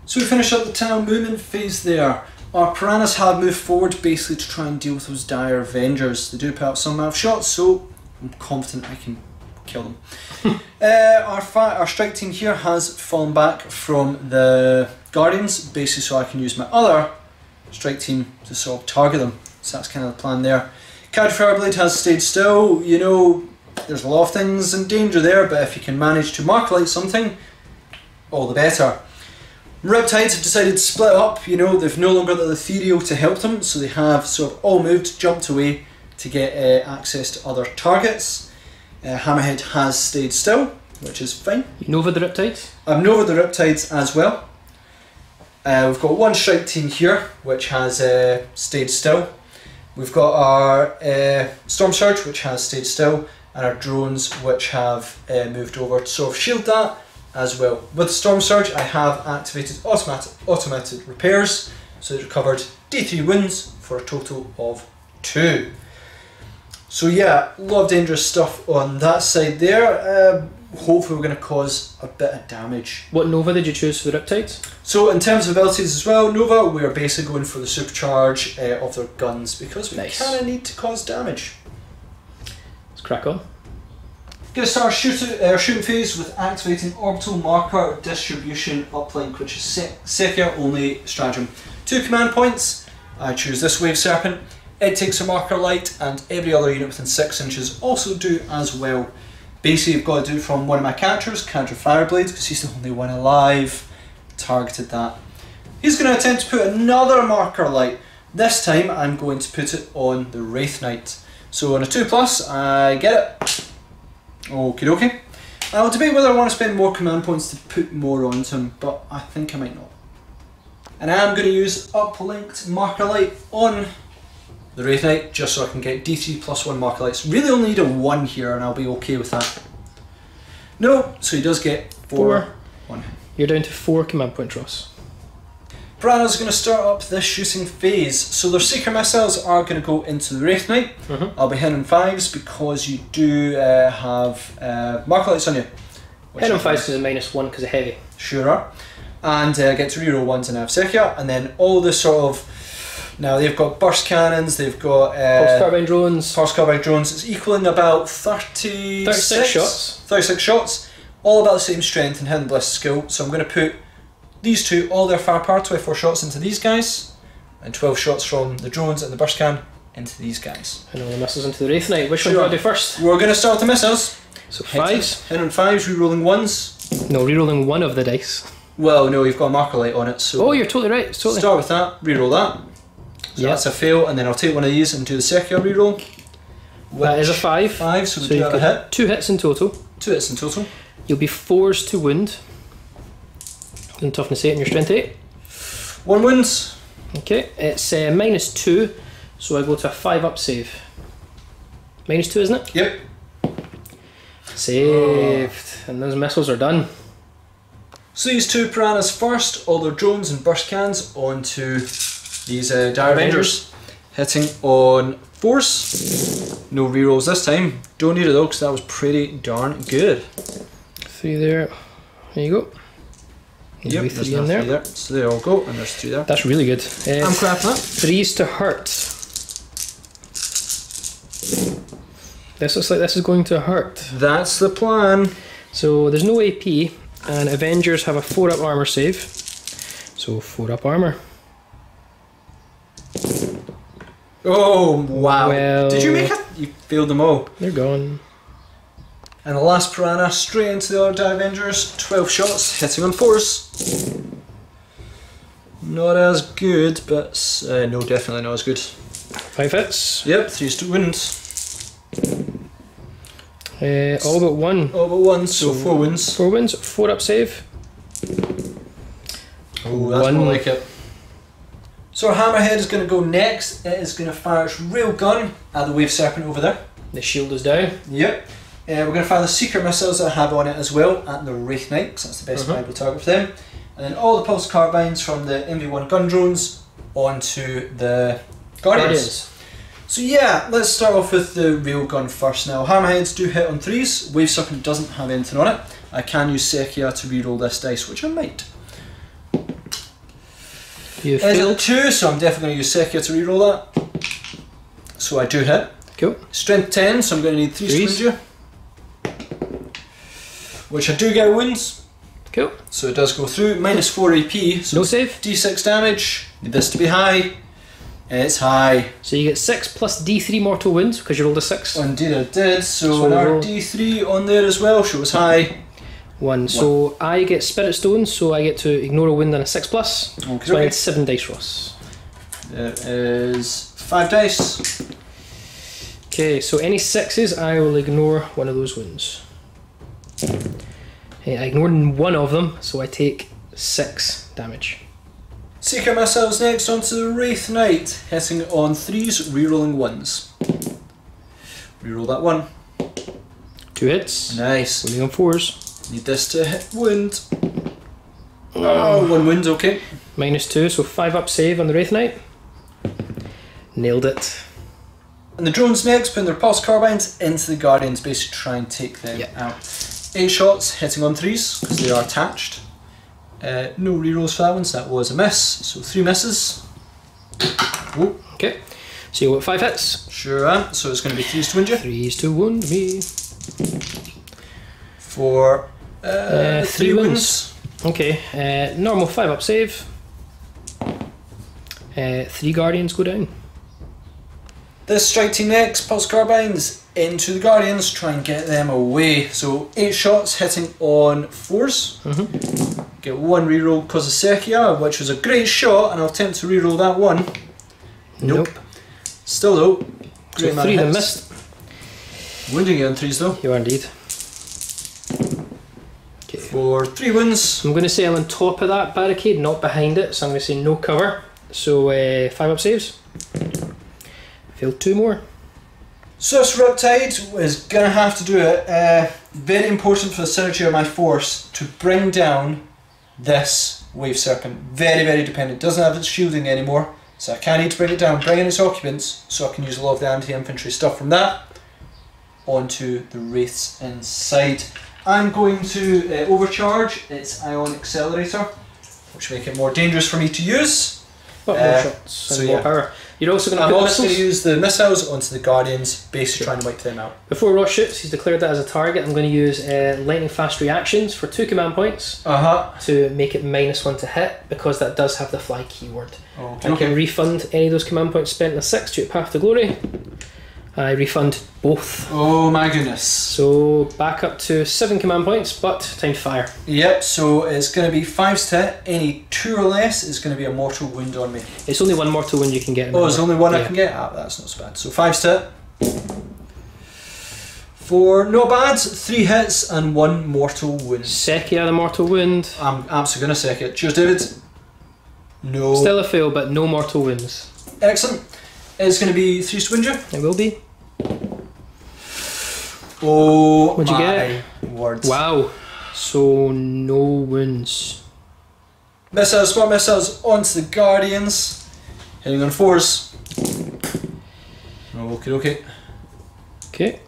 So we finish up the town movement phase there. Our piranhas have moved forward basically to try and deal with those dire Avengers. They do put out some amount of shots, so I'm confident I can kill them. Our strike team here has fallen back from the Guardians, basically so I can use my other strike team to sort of target them. So that's kind of the plan there. Cadre Fireblade has stayed still. You know, there's a lot of things in danger there, but if you can manage to mark-light something, all the better. Riptides have decided to split up. You know, they've no longer got the Ethereal to help them, so they have sort of all moved, jumped away to get access to other targets. Hammerhead has stayed still, which is fine. You Nova the Riptides? I've Nova the Riptides as well. We've got one strike team here, which has stayed still. We've got our Storm Surge, which has stayed still, and our drones, which have moved over to sort of shield that as well. With the Storm Surge, I have activated automated repairs, so it recovered D3 wounds for a total of 2. So yeah, a lot of dangerous stuff on that side there. hopefully we're going to cause a bit of damage. What Nova did you choose for the Riptides? So in terms of abilities as well, Nova, we're basically going for the supercharge of their guns because we kind of need to cause damage. Let's crack on. Going to start shooting phase with activating orbital marker distribution uplink, which is Sekia only stratagem. 2 command points. I choose this Wave Serpent. It takes a marker light, and every other unit within 6 inches also do as well. Basically, you've got to do it from one of my characters, Cadre Fireblade, because he's the only one alive. Targeted that. He's going to attempt to put another marker light. This time, I'm going to put it on the Wraith Knight. So on a 2+, I get it. Okie dokie. I'll debate whether I want to spend more command points to put more onto him, but I think I might not. And I am going to use uplinked marker light on the Wraith Knight, just so I can get D3+1 marker lights. Really only need a 1 here and I'll be okay with that. No, so he does get 4. 1. You're down to 4 command points, Ross. Piranha's going to start up this shooting phase. So their Seeker missiles are going to go into the Wraith Knight. I'll be hitting 5s because you do have marker lights on you. Hitting 5s because it's -1 because of heavy. Sure are. And get to reroll 1s and have Sekia. And then all this sort of... Now they've got burst cannons, they've got Pulse carbine drones. Pulse carbine drones. It's equaling about 36 shots. 36 shots. All about the same strength and hidden bliss skill. So I'm going to put these two, all their firepower, 24 shots into these guys, and 12 shots from the drones and the burst can into these guys. And all the missiles into the Wraith Knight. Which one do I do first? We're going to start with the missiles. So 5s. Hitting on 5s, rerolling 1s. No, rerolling 1 of the dice. Well, no, you've got a marker light on it. So oh, you're totally right. It's totally. Start with that, reroll that. So that's a fail, and then I'll take one of these and do the second reroll. That is a 5. 5, so we do have a hit. 2 hits in total. 2 hits in total. You'll be 4s to wound. And toughness 8 and your strength 8. 1 wounds. Okay, it's -2, so I go to a 5-up save. -2, isn't it? Yep. Saved. And those missiles are done. So these 2 piranhas first, all their drones and burst cans onto these Dire Avengers. Hitting on 4s. No rerolls this time. Don't need it though, because that was pretty darn good. 3 there. There you go. Yep, there's 3 in there. So they all go, and there's 2 there. That's really good. I'm crapping that. 3s to hurt. This looks like this is going to hurt. That's the plan. So there's no AP, and Avengers have a 4-up armor save. So 4-up armor. Oh, wow. Well, did you make it? You failed them all. They're gone. And the last piranha straight into the other Avengers. 12 shots, hitting on 4s. Not as good, but no, definitely not as good. 5 hits. Yep, 3s to wounds. All but 1. All but 1, so 4 wounds. 4 wounds, 4-up save. Oh, that's more like it. So our Hammerhead is going to go next. It is going to fire its real gun at the Wave Serpent over there. The shield is down. Yep. We're going to fire the secret missiles that I have on it as well at the Wraith Knight, because that's the best viable target for them. And then all the pulse carbines from the MV1 gun drones onto the Guardians. So yeah, let's start off with the real gun first now. Hammerheads do hit on 3s. Wave Serpent doesn't have anything on it. I can use Sekia to reroll this dice, which I might. You It's failed. a 2, so I'm definitely going to use Sekia to reroll that. So I do hit. Cool. Strength 10, so I'm going to need 3 to wound you. Which I do get wounds. Cool. So it does go through. -4 AP. So No save. D6 damage. Need this to be high. It's high. So you get 6 plus D3 mortal wounds because you rolled a 6. Indeed I did. So So another roll. D3 on there as well. Shows high. 1. So I get Spirit Stones, so I get to ignore a wound on a 6 plus. Okay, So I okay. get 7 dice, Ross. There is 5 dice. Okay, so any 6s, I will ignore one of those wounds. I ignored 1 of them, so I take 6 damage. Seeker missiles next onto the Wraith Knight. Hitting on 3s, rerolling 1s. Reroll that 1. 2 hits. Nice. Wounding on 4s. Need this to hit wound. Oh, 1 wound, okay. -2, so 5-up save on the Wraith Knight. Nailed it. And the drones next, putting their pulse carbines into the Guardians, basically try and take them out. 8 shots, hitting on 3s, because they are attached. No rerolls for that one, so that was a miss. So 3 misses. Whoa. Okay, so you got 5 hits. Sure am. So it's going to be 3s to wound you. 3s to wound me. For 3 wounds. Okay, normal 5-up save. 3 guardians go down. This strike team next, pulse carbines into the guardians, try and get them away. So 8 shots hitting on 4s. Get 1 reroll because of Sekia, which was a great shot, and I'll attempt to reroll that one. Nope. Still though, great so 3 of them missed. Wounding you on 3s though. You are indeed. Okay. For 3 wounds. I'm going to say I'm on top of that barricade, not behind it, so I'm going to say no cover. So 5-up saves. Failed 2 more. Swift's Riptide is going to have to do it. Very important for the synergy of my force to bring down this Wave Serpent. Very, very dependent. Doesn't have its shielding anymore, so I kind of need to bring it down, bring in its occupants, so I can use a lot of the anti-infantry stuff from that onto the Wraiths inside. I'm going to overcharge its Ion Accelerator, which will make it more dangerous for me to use. But more shots and more power. You're also going to put missiles. I'm also going to use the missiles onto the Guardians, basically trying to wipe them out. Before Ross shoots, he's declared that as a target. I'm going to use lightning fast reactions for 2 command points to make it -1 to hit, because that does have the fly keyword. I can refund any of those command points spent in a 6 due to Path to Glory. I refund both. Oh my goodness. So back up to 7 command points, but time to fire. Yep, so it's going to be 5s to hit. Any 2 or less is going to be a mortal wound on me. It's only 1 mortal wound you can get. Oh, there's only 1 I can get? Ah, that's not so bad. So 5s to hit. For not bad, 3 hits and 1 mortal wound. Sekia the mortal wound. I'm absolutely going to sec it. Cheers, David. No. Still a fail, but no mortal wounds. Excellent. It's going to be 3s to wound you. It will be. Oh, what'd you get? Words. Wow. So no wounds. Missiles, smart missiles onto the Guardians. Hitting on 4s. Okay, okay. Okay.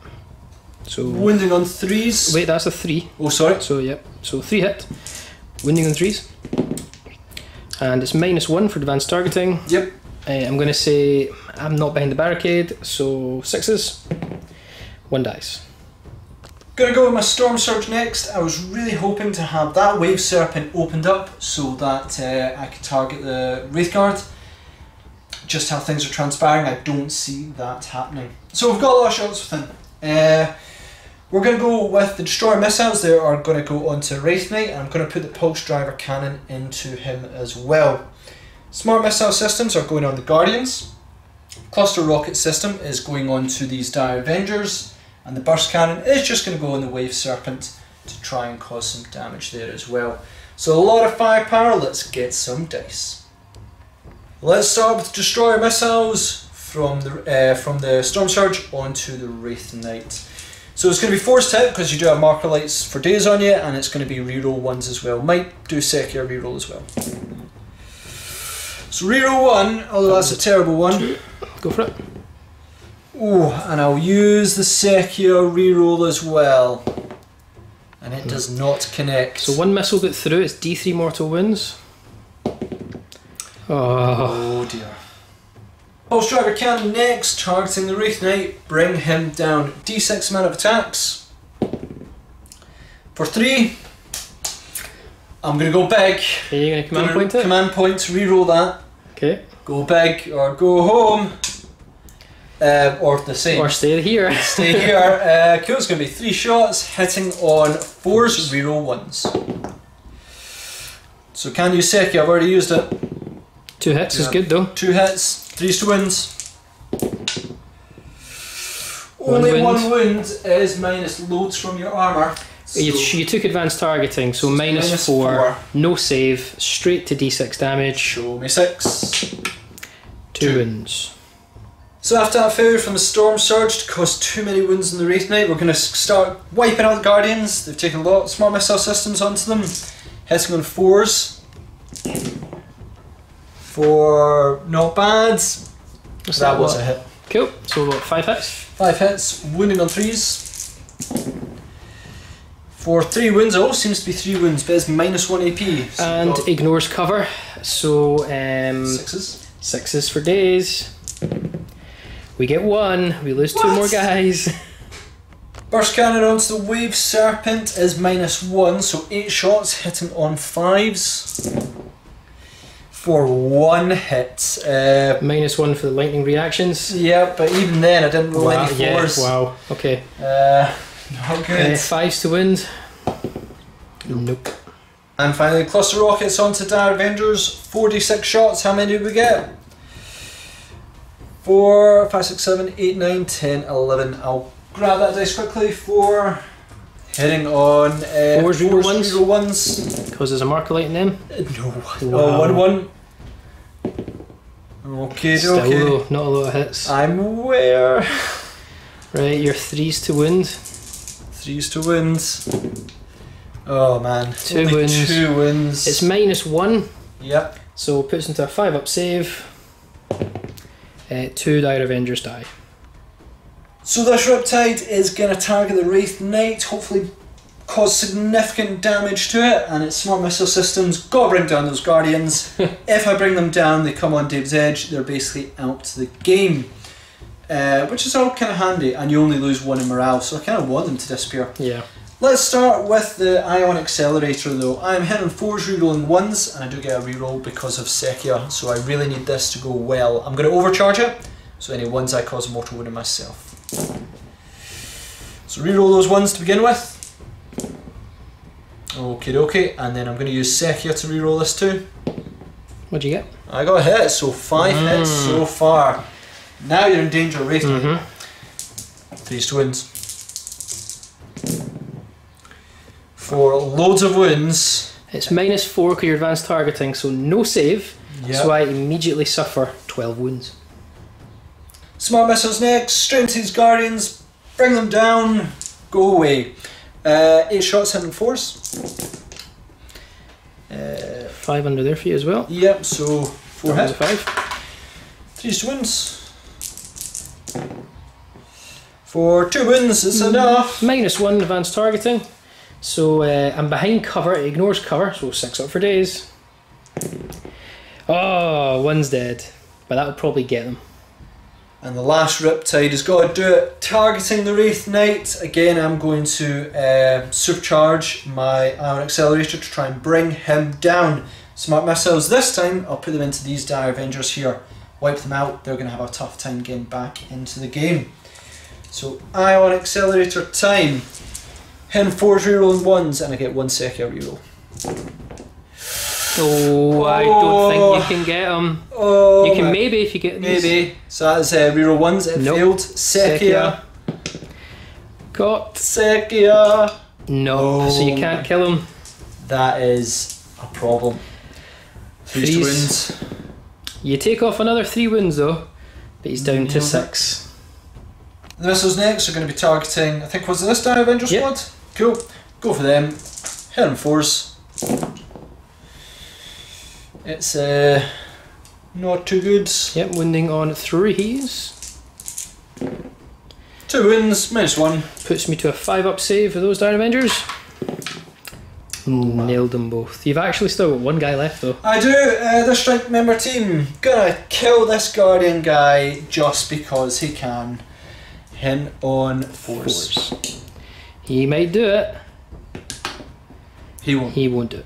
So wounding on 3s. Wait, that's a 3. Oh, sorry. So yep. So 3 hit. Wounding on 3s. And it's -1 for advanced targeting. Yep. I'm going to say I'm not behind the barricade, so 6s. 1 dice. Gonna go with my Storm Surge next. I was really hoping to have that Wave Serpent opened up so that I could target the Wraith Guard. Just how things are transpiring, I don't see that happening. So we've got a lot of shots with him. We're going to go with the Destroyer Missiles. They are going to go onto Wraith Knight, and I'm going to put the Pulse Driver Cannon into him as well. Smart Missile Systems are going on the Guardians. Cluster Rocket System is going on to these Dire Avengers. And the Burst Cannon is just going to go on the Wave Serpent to try and cause some damage there as well. So a lot of firepower, let's get some dice. Let's start with Destroyer Missiles from the Storm Surge onto the Wraith Knight. So it's going to be 4s to hit because you do have marker lights for days on you, and it's going to be reroll 1s as well. Might do Sekia reroll as well. So reroll 1, although that's a terrible one. Go for it. Oh, and I'll use the Sekia reroll as well. And it does not connect. So 1 missile got through, it's D3 mortal wounds. Oh dear. Pulse Driver Cannon next, targeting the Wraith Knight, bring him down. D6 amount of attacks. For 3, I'm going to go big. Are you going to command point it? Command point, reroll that. Okay. Go big or go home. Or the same. Or stay here. Stay here. Cool, it's going to be 3 shots, hitting on 4s, reroll 1s. So can use Sekia, I've already used it. 2 hits is good though. 2 hits, 3s to wins. Only 1 wound is minus loads from your armour. So you took advanced targeting, so -4, no save, straight to D6 damage. Show me 6. 2 wounds. So after that failure from the Storm Surge to cause too many wounds in the Wraith Knight, we're going to start wiping out the Guardians. They've taken a lot of smart missile systems onto them. Hitting on 4s. For not bad. That was a hit. Cool, so what, 5 hits? 5 hits, wounding on 3s. For 3 wounds, it all seems to be 3 wounds, but it's -1 AP. So and ignores cover, so 6s. 6s for days. We get 1, we lose 2 more guys. Burst cannon onto the Wave Serpent is -1, so 8 shots hitting on 5s. For 1 hit. -1 for the lightning reactions. Yeah, but even then I didn't roll any 4s. Yeah, wow, okay. Not good. 5s to wound. Nope. And finally, cluster rockets onto Dire Avengers. 4d6 shots. How many do we get? 4, 5, 6, 7, 8, 9, 10, 11. I'll grab that dice quickly. 4. Hitting on 4 reroll ones. Because there's a marker light in them. No. Wow. 1, 1. Okay, Still okay. though, not a lot of hits. I'm aware. Right, your 3s to wound. 3s to wins. Oh man. 2 Only wounds. 2 wins. It's -1, Yep. so it puts into a 5-up save. 2 Dire Avengers die. So this Riptide is going to target the Wraith Knight, hopefully cause significant damage to it, and its smart missile systems gotta bring down those Guardians. If I bring them down, they come on Dave's Edge, they're basically out to the game. Which is all kind of handy, and you only lose 1 in morale, so I kind of want them to disappear. Yeah. Let's start with the Ion Accelerator though. I am hitting 4s, rerolling 1s, and I do get a reroll because of Sekia, so I really need this to go well. I'm going to overcharge it, so any 1s I cause mortal wound myself. So reroll those 1s to begin with. Okie dokie, and then I'm going to use Sekia to reroll this too. What'd you get? I got a hit, so 5 hits so far. Now you're in danger, Wraith. 3s to wins. For loads of wounds. It's -4 because you're advanced targeting, so no save. Yep. So I immediately suffer 12 wounds. Smart missiles next, straight into these Guardians, bring them down, go away. 8 shots hitting 4s. 5 under there for you as well. Yep, so 4 That was hits. a 5. 3s to wins. For 2 wins, it's enough. -1 advanced targeting. So I'm behind cover, it ignores cover, so 6 up for days. Oh, 1's dead. But that would probably get them. And the last Riptide has got to do it, targeting the Wraith Knight. Again, I'm going to supercharge my Ion Accelerator to try and bring him down. Smart missiles this time, I'll put them into these Dire Avengers here. Wipe them out, they're going to have a tough time getting back into the game. So Ion Accelerator time. Hitting 4s, rerolling 1s, and I get 1 Sekia reroll. Oh, I don't think you can get them. Oh, You can maybe if you get these. maybe. So that is reroll 1s, it Nope. failed. Sekia. Got. Sekia. No, so you Oh can't my- kill him. That is a problem. 3s to 3s. wins. You take off another 3 wounds though, but he's down to Nailed it. 6. The missiles next are going to be targeting, I think, was it this Dire Avenger Yep. squad? Cool. Go for them. Hit them 4s. It's not too good. Yep, wounding on 3s. 2 wins, -1. Puts me to a 5-up save for those Dire Avengers. man. Nailed them both. You've actually still got 1 guy left though. I do. The strike member team gonna kill this Guardian guy just because he can. Hit on 4s. He might do it. He won't. He won't do it.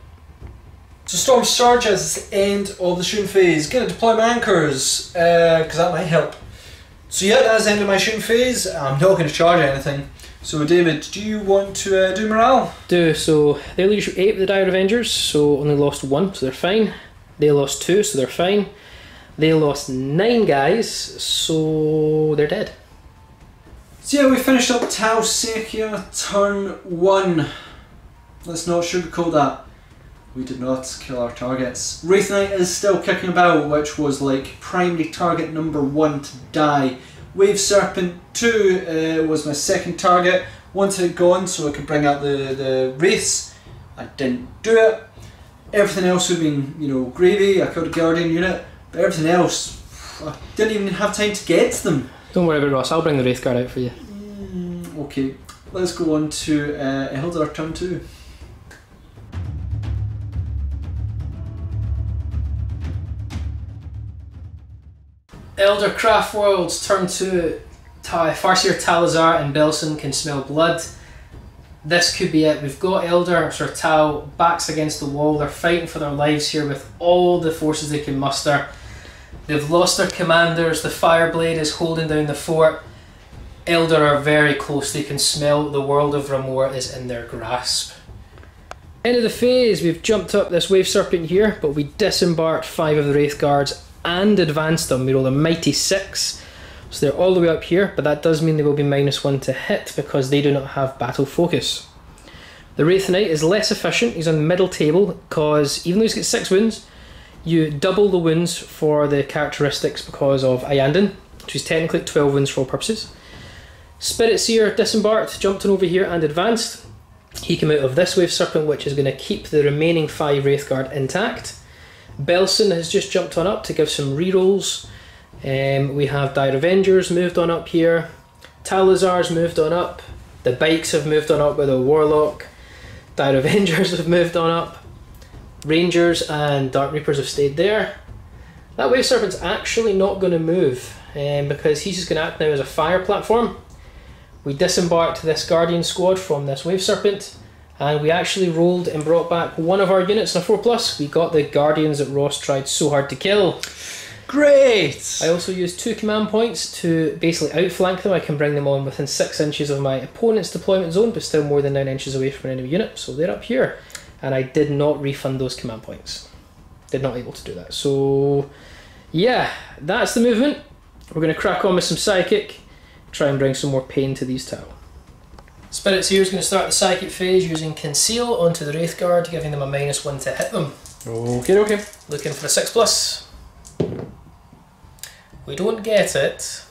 So Storm Surge is the end of the shooting phase. Gonna deploy my anchors, because that might help. So yeah, that's the end of my shooting phase. I'm not going to charge anything. So David, do you want to do morale? So their leadership 8 with the Dire Avengers, so only lost 1, so they're fine. They lost 2, so they're fine. They lost 9 guys, so they're dead. So yeah, we finished up Talsaar turn 1. Let's not sugarcoat that. We did not kill our targets. Wraith Knight is still kicking about, which was like primary target number 1 to die. Wave Serpent 2 was my second target. Wanted it gone so I could bring out the Wraiths. I didn't do it. Everything else would have been, you know, gravy. I killed a Guardian unit, but everything else, I didn't even have time to get to them. Don't worry about Ross, I'll bring the Wraith Guard out for you. Okay. let's go on to Eldar turn 2. Eldar Craft Worlds turn 2. Farseer, Talsaar and Belsen can smell blood. This could be it. We've got Eldar, sort of Tal, backs against the wall. They're fighting for their lives here with all the forces they can muster. They've lost their commanders. The Fireblade is holding down the fort. Eldar are very close. They can smell the world of Vra'mor is in their grasp. End of the phase. We've jumped up this Wave Serpent here, but we disembarked 5 of the Wraith Guards and advanced them. We rolled a mighty 6. So they're all the way up here, but that does mean they will be -1 to hit because they do not have battle focus. The Wraith Knight is less efficient. He's on the middle table because even though he's got 6 wounds, you double the wounds for the characteristics because of Ayandin, which is technically 12 wounds for all purposes. Spirit Seer disembarked, jumped on over here and advanced. He came out of this Wave Serpent, which is going to keep the remaining 5 Wraithguard intact. Belsen has just jumped on up to give some rerolls. We have Dire Avengers moved on up here. Talsaar's moved on up. The Bikes have moved on up with a Warlock. Dire Avengers have moved on up. Rangers and Dark Reapers have stayed there. That Wave Serpent's actually not going to move because he's just going to act now as a fire platform. We disembarked this Guardian squad from this Wave Serpent and we actually rolled and brought back one of our units in a 4+. We got the Guardians that Ross tried so hard to kill. Great! I also used 2 command points to basically outflank them. I can bring them on within 6 inches of my opponent's deployment zone, but still more than 9 inches away from an enemy unit, so they're up here. And I did not refund those command points. Did not able to do that. So, yeah, that's the movement. We're going to crack on with some Psychic, try and bring some more pain to these Tau. Spirit Seer is going to start the Psychic phase using Conceal onto the Wraithguard, giving them a -1 to hit them. Okay, okay. Looking for a 6+. We don't get it.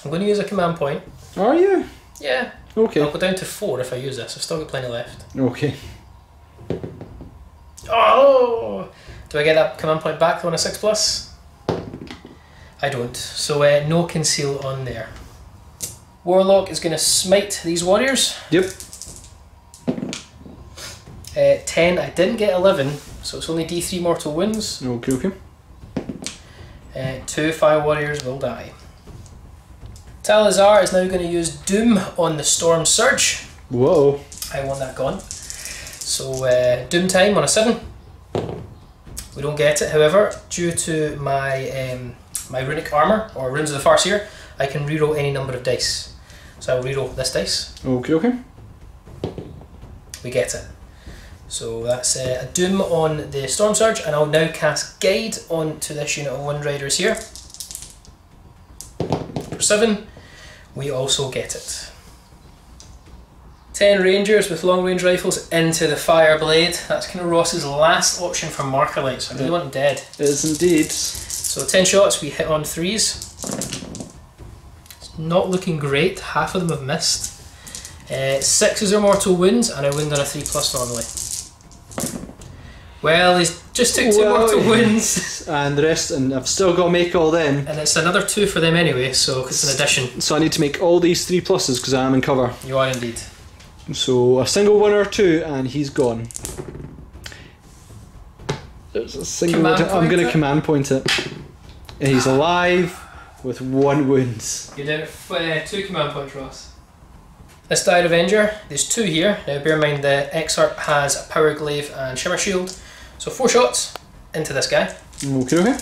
I'm going to use a command point. Are you? Yeah. Okay. I'll go down to 4 if I use this. I've still got plenty left. Okay. Oh! Do I get that command point back on a 6+? I don't. So no Conceal on there. Warlock is going to smite these warriors. Yep. 10. I didn't get 11, so it's only D3 mortal wounds. Okay, okay. 2 fire warriors will die. Talsaar is now going to use Doom on the Storm Surge. Whoa. I want that gone. So Doom time on a 7. We don't get it, however, due to my my runic armour, or runes of the Farseer, I can reroll any number of dice. So I'll reroll this dice. Okay, okay. We get it. So that's a Doom on the Storm Surge, and I'll now cast Guide onto this unit of Wind Riders here. For 7, we also get it. 10 Rangers with long range rifles into the Fireblade. That's kind of Ross's last option for marker lights. I really want him dead. It is indeed. So 10 shots, we hit on 3s. It's not looking great, half of them have missed. 6s are mortal wounds, and I wound on a 3+ normally. Well, he's just took 2 mortal wounds. And the rest, and I've still got to make all them. And it's another 2 for them anyway, so it's an addition. So I need to make all these 3+ because I am in cover. You are indeed. So a single 1 or 2 and he's gone. There's a single one. I'm going to command point it. And he's alive with 1 wound. You're down at 2 command points, Ross. This Dire Avenger, there's 2 here. Now bear in mind the Exarch has a Power Glaive and Shimmer Shield. So 4 shots into this guy. Okay, okay.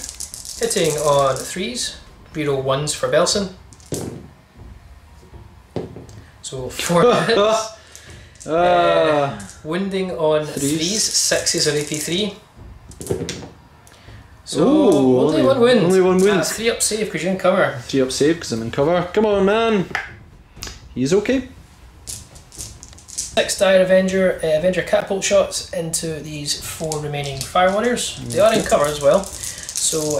Hitting on 3s, reroll 1s for Belsen. So 4 hits. Wounding on 3s, 6s are AP3. So ooh, only 1 wound. Only 1 wound. That's 3 up save because you're in cover. 3 up save because I'm in cover. Come on, man. He's okay. 6 Dire Avenger catapult shots into these 4 remaining Fire Warriors. They are in cover as well. So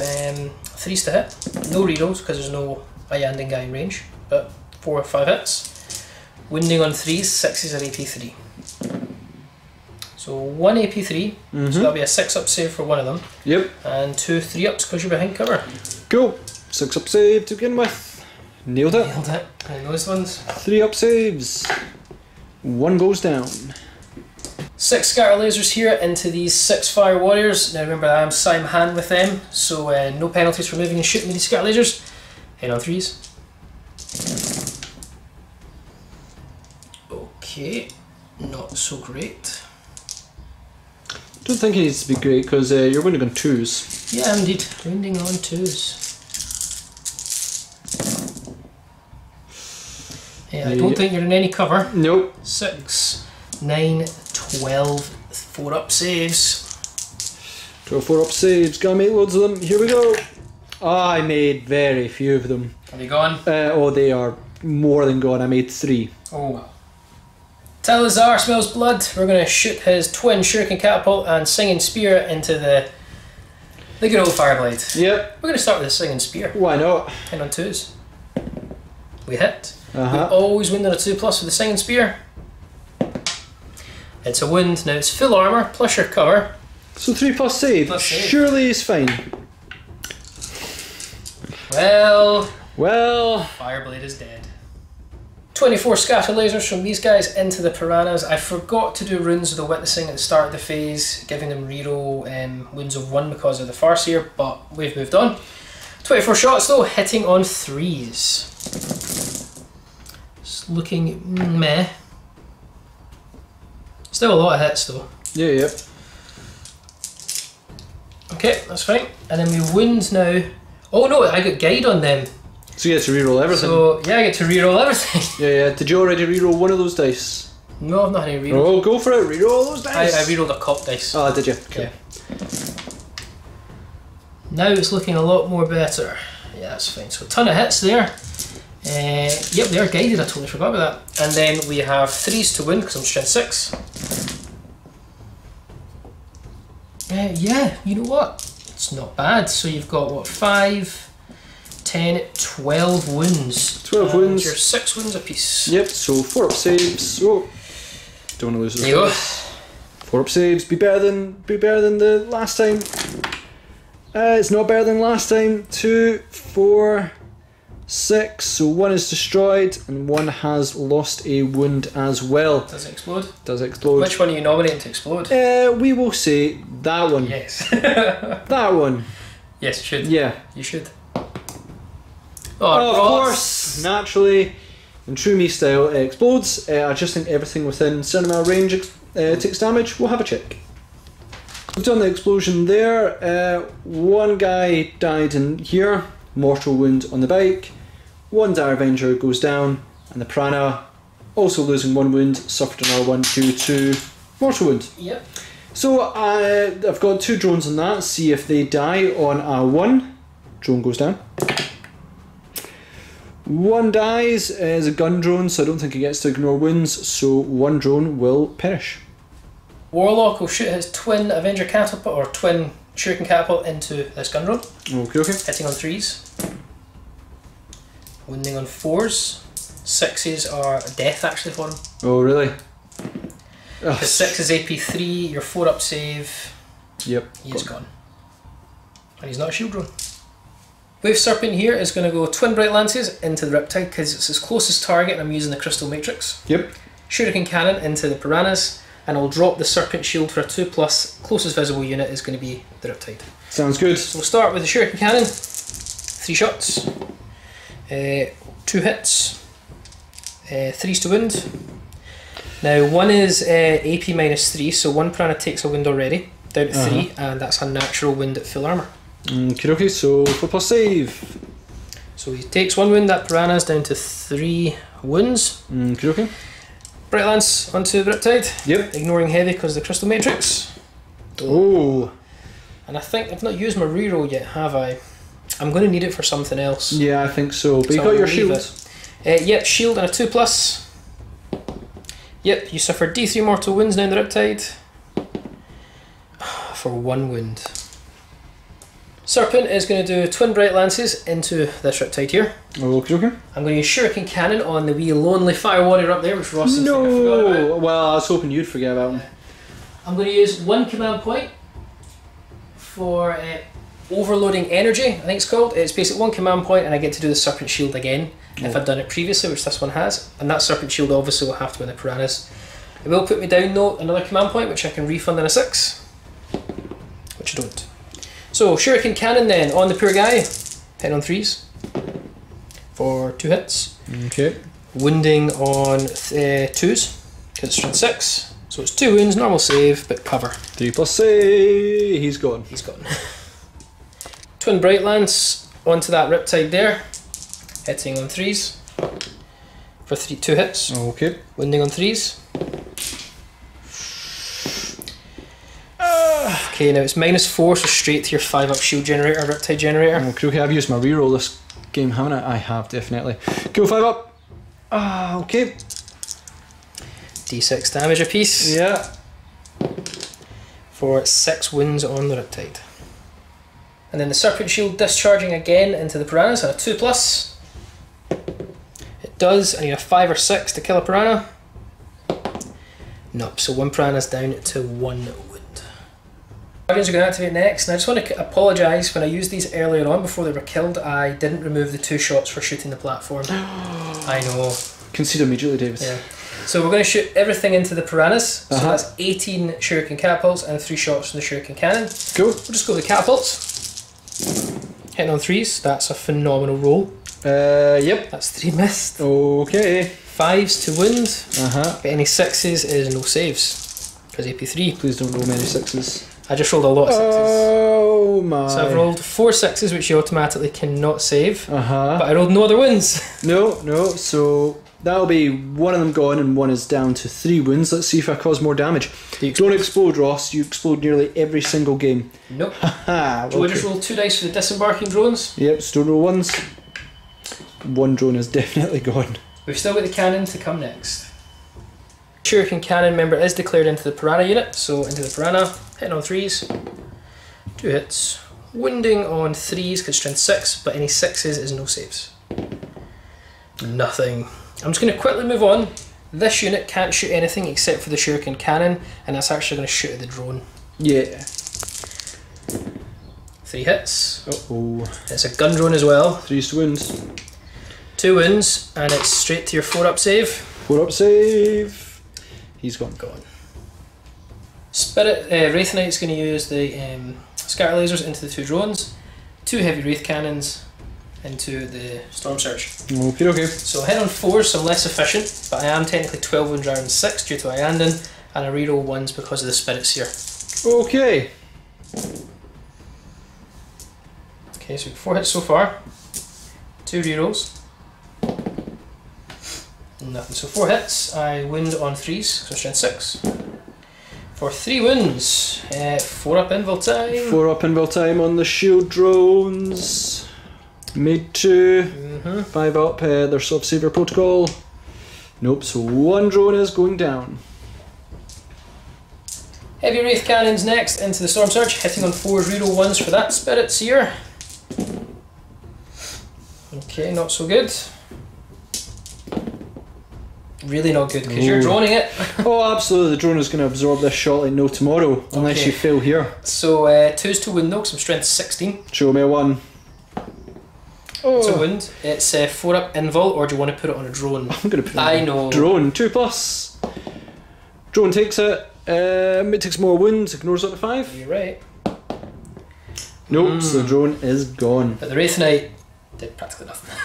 3s to hit. No rerolls because there's no Ayandin guy in range. But 4 or 5 hits. Wounding on 3s, 6s are AP3. So 1 AP3, so that'll be a 6 up save for one of them. Yep. And 2 3 ups because you're behind cover. Cool. 6 up save to begin with. Nailed it. Nailed it. And those ones. 3 up saves. 1 goes down. 6 scatter lasers here into these 6 fire warriors. Now remember, I am Sim hand with them, so no penalties for moving and shooting with these scatter lasers. Head on 3s. Okay, not so great. Don't think it needs to be great because you're winning on 2s. Yeah, indeed. Wounding on 2s. Yeah, I don't think you're in any cover. Nope. 6, 9, 12, 4 up saves. 12 4 up saves. Gotta make loads of them. Here we go. Ah, I made very few of them. Are they gone? Oh, they are more than gone. I made 3. Oh well. Talsaar smells blood. We're going to shoot his twin shuriken catapult and singing spear into the good old fireblade. Yep. We're going to start with the singing spear. Why not? 10 on 2s. We hit. Uh-huh. We always win on a 2+ with the singing spear. It's a wound. Now it's full armour plus your cover. So 3 plus save. Plus save. Surely is fine. Well, Fireblade is dead. 24 scatter lasers from these guys into the piranhas. I forgot to do runes of the witnessing at the start of the phase, giving them reroll wounds of 1 because of the Farseer, but we've moved on. 24 shots though, hitting on 3s. It's looking meh. Still a lot of hits though. Yeah. Okay, that's fine. And then we wound now. Oh no, I got guide on them. So you get to reroll everything. So yeah, I get to reroll everything. Yeah. Did you already reroll one of those dice? No, I've not had any reroll. Oh, go for it. Reroll those dice. I rerolled a cop dice. Oh, did you? Okay. Now it's looking a lot more better. Yeah, that's fine. So a ton of hits there. Yep, they are guided. I totally forgot about that. And then we have 3s to win because I'm strength 6. Yeah, you know what? It's not bad. So you've got what, 5, 10, 12 wounds. 12 and wounds. You're 6 wounds apiece. Yep. So 4 up saves. Oh, don't want to lose this. There you go. 4 up saves. Be better than the last time. It's not better than last time. 2, 4, 6. So 1 is destroyed and 1 has lost a wound as well. Does it explode? Does explode. Which one are you nominating to explode? We will say that one. Yes. That one. Yes, you should. Yeah. You should. Oh, of course. Naturally, in true me style, it explodes. I just think everything within certain amount of range takes damage. We'll have a check. We've done the explosion there. 1 guy died in here. Mortal wound on the bike. 1 Dire Avenger goes down. And the Piranha, also losing 1 wound, suffered another one due to mortal wound. Yep. So I've got 2 drones on that. See if they die on a 1. Drone goes down. 1 dies as a gun drone, so I don't think he gets to ignore wounds, so 1 drone will perish. Warlock will shoot his twin Avenger catapult or twin shuriken catapult into this gun drone. Okay. Hitting on 3s. Wounding on 4s. 6s are death actually for him. Oh, really? Because 6 is AP 3, your 4 up save. Yep. He is gone. And he's not a shield drone. Wave Serpent here is going to go twin Bright Lances into the Riptide because it's his closest target and I'm using the Crystal Matrix. Yep. Shuriken Cannon into the Piranhas and I'll drop the Serpent Shield for a 2+. Closest visible unit is going to be the Riptide. Sounds good. So we'll start with the Shuriken Cannon. 3 shots. 2 hits. 3s to wound. Now 1 is AP -3, so 1 Piranha takes a wound already, down to 3, and that's a natural wound at full armour. Okay, so 4+ save. So he takes 1 wound, that Piranha's down to 3 wounds. Okay. Bright Lance onto the Riptide. Yep. Ignoring heavy because of the Crystal Matrix. Oh. And I think I've not used my reroll yet, have I? I'm going to need it for something else. Yeah, I think so. But you So got I'll your leave shields. Yep, shield and a 2+. Yep, you suffer D3 mortal wounds down the Riptide. For 1 wound. Serpent is going to do twin Bright Lances into this Riptide here. Okay. I'm going to use Shuriken Cannon on the wee lonely Fire Warrior up there, which Ross seems to think I forgot about. No! Well, I was hoping you'd forget about him. I'm going to use 1 command point for Overloading Energy, I think it's called. It's basically 1 command point and I get to do the Serpent Shield again. if I'd done it previously, which this one has, and that Serpent Shield obviously will have to win the Piranhas. It will put me down though another command point, which I can refund in a 6, which I don't. So Shuriken Cannon then on the poor guy, hitting on 3s for 2 hits. Okay. Wounding on 2s, because it's strength 6. So it's 2 wounds, normal save, but cover. 3 plus save. He's gone. He's gone. Twin Bright Lance onto that Riptide there, hitting on 3s for 2 hits. Okay. Wounding on 3s. Okay, now it's -4, so straight to your 5-up shield generator, Riptide generator. Okay, I've used my reroll this game, haven't I? I have, definitely. Cool, 5 up. Okay. D6 damage apiece. Yeah. For 6 wounds on the Riptide. And then the Serpent Shield discharging again into the Piranhas on a 2+. It does. I need a 5 or 6 to kill a Piranha. Nope, so 1 Piranha's down to 1 wound. Guardians are going to activate next, and I just want to apologise. When I used these earlier on before they were killed, I didn't remove the 2 shots for shooting the platform. I know. Concede immediately, David. Yeah. So we're going to shoot everything into the Piranhas. So that's 18 Shuriken Catapults and 3 shots from the Shuriken Cannon. Cool. We'll just go with the Catapults. Hitting on 3s, that's a phenomenal roll. Yep. That's 3 missed. Okay. 5s to wound. But any 6s is no saves. Because AP3. Please don't roll many 6s. I just rolled a lot of 6s. Oh my. So I've rolled 4 6s, which you automatically cannot save. But I rolled no other wounds. No. So that'll be one of them gone and one is down to 3 wounds. Let's see if I cause more damage. Don't explode, Ross. You explode nearly every single game. Nope. Haha. Do I just roll 2 dice for the disembarking drones? Yep, so don't roll 1s. 1 drone is definitely gone. We've still got the cannon to come next. Shuriken Cannon member is declared into the Piranha unit, so into the Piranha, hitting on 3s, 2 hits, wounding on 3s because strength 6, but any 6s is no saves. Nothing. I'm just going to quickly move on. This unit can't shoot anything except for the Shuriken Cannon, and that's actually going to shoot at the drone. Yeah. 3 hits. Uh-oh. It's a gun drone as well. 3 wounds. 2 wounds, and it's straight to your 4-up save. 4-up save. He's gone. Gone. Spirit Wraith Knight's going to use the scatter lasers into the 2 drones, 2 heavy Wraith Cannons into the Storm Surge. Okay. So hit on 4s, so I'm less efficient, but I am technically 12 wounds rather than 6 due to Iandon, and I reroll 1s because of the Spirit Seer. Okay. Okay, so 4 hits so far, 2 rerolls. Nothing. So 4 hits, I wound on 3s, so strength 6. For 3 wounds, 4-up invul time. 4-up invul time on the shield drones. Made 2. 5-up, their sub-saver protocol. Nope, so 1 drone is going down. Heavy Wraith Cannons next into the Storm Surge, hitting on 4s, reroll 1s for that Spirit Seer. Okay, not so good. Really not good because you're droning it. Oh, absolutely. The drone is going to absorb this shot like no tomorrow, unless you fail here. So 2s to wound though, because I'm strength 16. Show me a 1. It's a wound. It's 4-up invul, or do you want to put it on a drone? I'm going to put it I on know. Drone. 2+. Drone takes it. It takes more wounds. Ignores up to 5. You're right. Nope. So the drone is gone. But the Wraith Knight did practically nothing.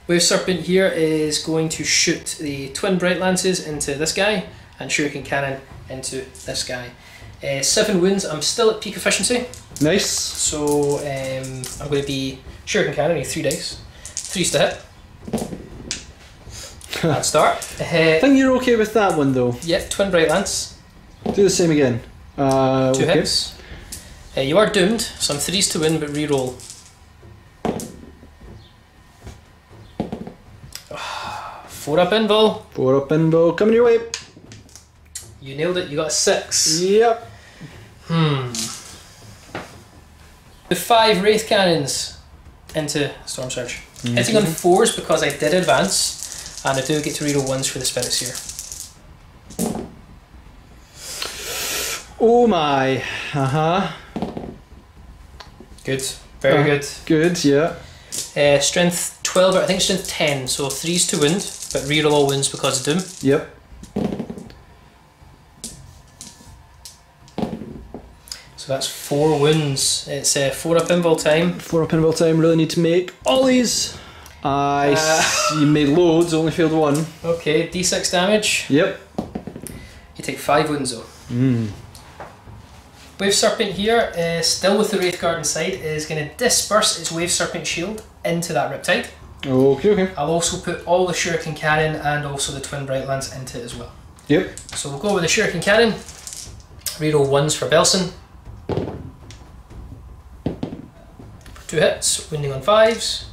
Wave Serpent here is going to shoot the Twin Bright Lances into this guy and Shuriken Cannon into this guy. 7 wounds, I'm still at peak efficiency. Nice. So I'm going to be Shuriken Cannon, I need 3 dice. 3s to hit. Bad start. I think you're okay with that one though. Yep, Twin Bright Lance. Do the same again. 2 hits. You are doomed, so I'm 3s to win but reroll. 4-up invul. 4-up invul coming your way. You nailed it, you got a 6. Yep. The 5 Wraith Cannons into Storm Surge. Hitting on 4s because I did advance, and I do get to reroll 1s for the Spirit Seer. Oh my. Good. Very good. Good, yeah. Strength 12, I think strength 10, so 3's to wound, but reroll all wounds because of Doom. Yep. So that's 4 wounds. It's 4 up invul time. 4 up invul time, really need to make all these. You made loads, only failed 1. Okay, d6 damage. Yep. You take 5 wounds though. Wave Serpent here, still with the Wraithguard inside, is going to disperse its Wave Serpent shield into that Riptide. Okay, okay. I'll also put all the Shuriken Cannon and also the Twin Bright Lance into it as well. Yep. So we'll go with the Shuriken Cannon. Reroll 1s for Belsen. For 2 hits, wounding on 5s.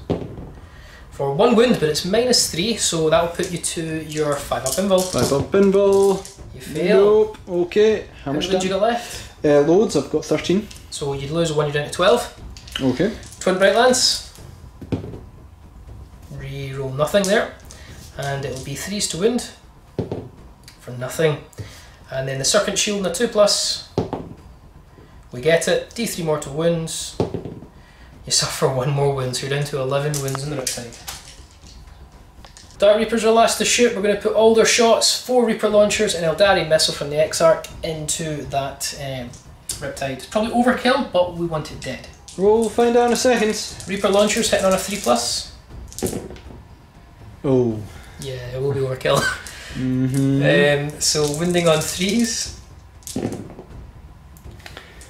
For 1 wound, but it's -3, so that'll put you to your 5 up invul. 5 up invul. You fail. Nope. Okay. How much would you got left? Loads, I've got 13. So you'd lose 1, you're down to 12. Okay. Twin Bright Lance. Reroll nothing there. And it will be 3's to wound. For nothing. And then the Serpent Shield and a 2+. We get it. D3 mortal wounds. You suffer 1 more wound, so you're down to 11 wounds in the Riptide. Dark Reapers are last to shoot. We're going to put all their shots, 4 Reaper launchers and Eldari missile from the Exarch into that Riptide. Probably overkill, but we want it dead. We'll find out in a second. Reaper launchers hitting on a 3+. Oh. Yeah, it will be overkill. So wounding on 3s.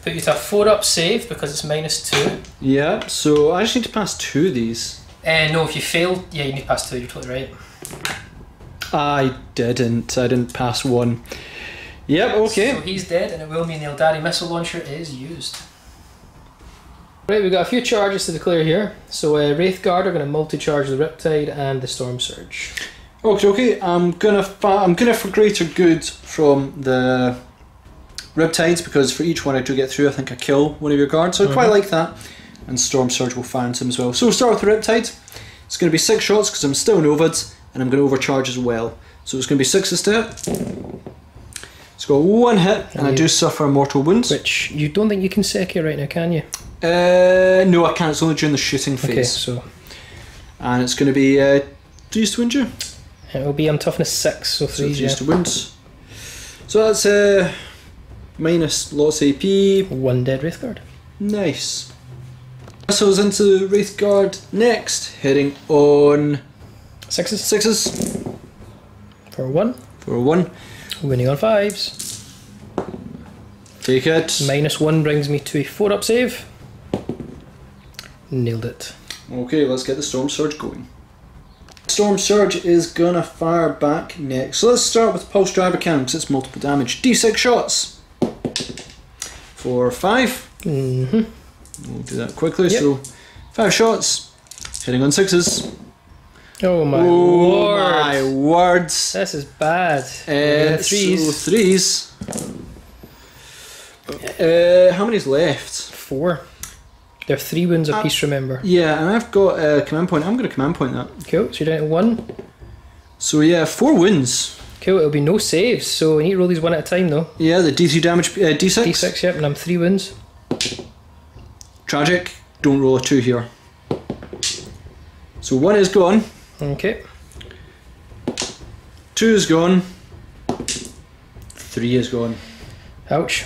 Put you to a 4 up save because it's -2. Yeah, so I just need to pass 2 of these. No, if you fail, yeah, you need to pass 2, you're totally right. I didn't pass 1. Yep, okay. So he's dead, and it will mean the Eldari missile launcher is used. Right, we've got a few charges to declare here. So Wraithguard are going to multi-charge the Riptide and the Storm Surge. Okay. I'm gonna for greater good from the Riptides, because for each one I do get through, I think I kill one of your guards, so I quite like that. And Storm Surge will fire into him as well. So we'll start with the Riptide. It's going to be 6 shots because I'm still Novid, and I'm going to overcharge as well. So it's going to be 6 to hit. It's got 1 hit, and I do suffer mortal wounds. Which you don't think you can Seki right now, can you? No, I can't. It's only during the shooting phase. Okay, so. And it's going to be 3's to wound you. It will be on toughness 6, so 3's, so 3's to wound. So that's minus lots of AP. 1 dead Wraithguard. Nice. Missiles into Wraithguard next, hitting on 6s. 6s. For 1. For 1. Winning on 5s. Take it. -1 brings me to a 4 up save. Nailed it. Okay, let's get the Storm Surge going. Storm Surge is gonna fire back next. So let's start with Pulse Driver Cannon because it's multiple damage. D6 shots. For 5. We'll do that quickly. Yep. So 5 shots, hitting on 6s. Oh my word! My words! This is bad. 3s. So 3s. How many's left? 4. There are 3 wounds apiece, remember. Yeah, and I've got a command point. I'm going to command point that. Cool, so you're down to 1. So yeah, 4 wounds. Cool, it'll be no saves, so you need to roll these 1 at a time though. Yeah, the D3 damage, D6. D6, yep, and I'm 3 wounds. Tragic, don't roll a 2 here. So 1 is gone. Okay. 2 is gone. 3 is gone. Ouch.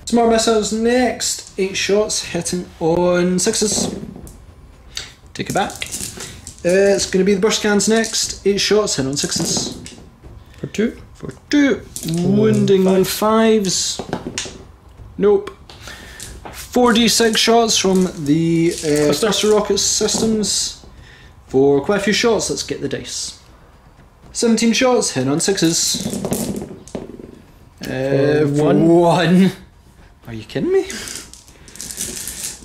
Smart missiles next. 8 shots hitting on 6s. Take it back. It's going to be the burst cans next. 8 shots hitting on 6s. For 2. For 2. Wounding on 5s. Nope. 4d6 shots from the cluster rocket systems. For quite a few shots, let's get the dice. 17 shots, hitting on 6s. For 1. Are you kidding me?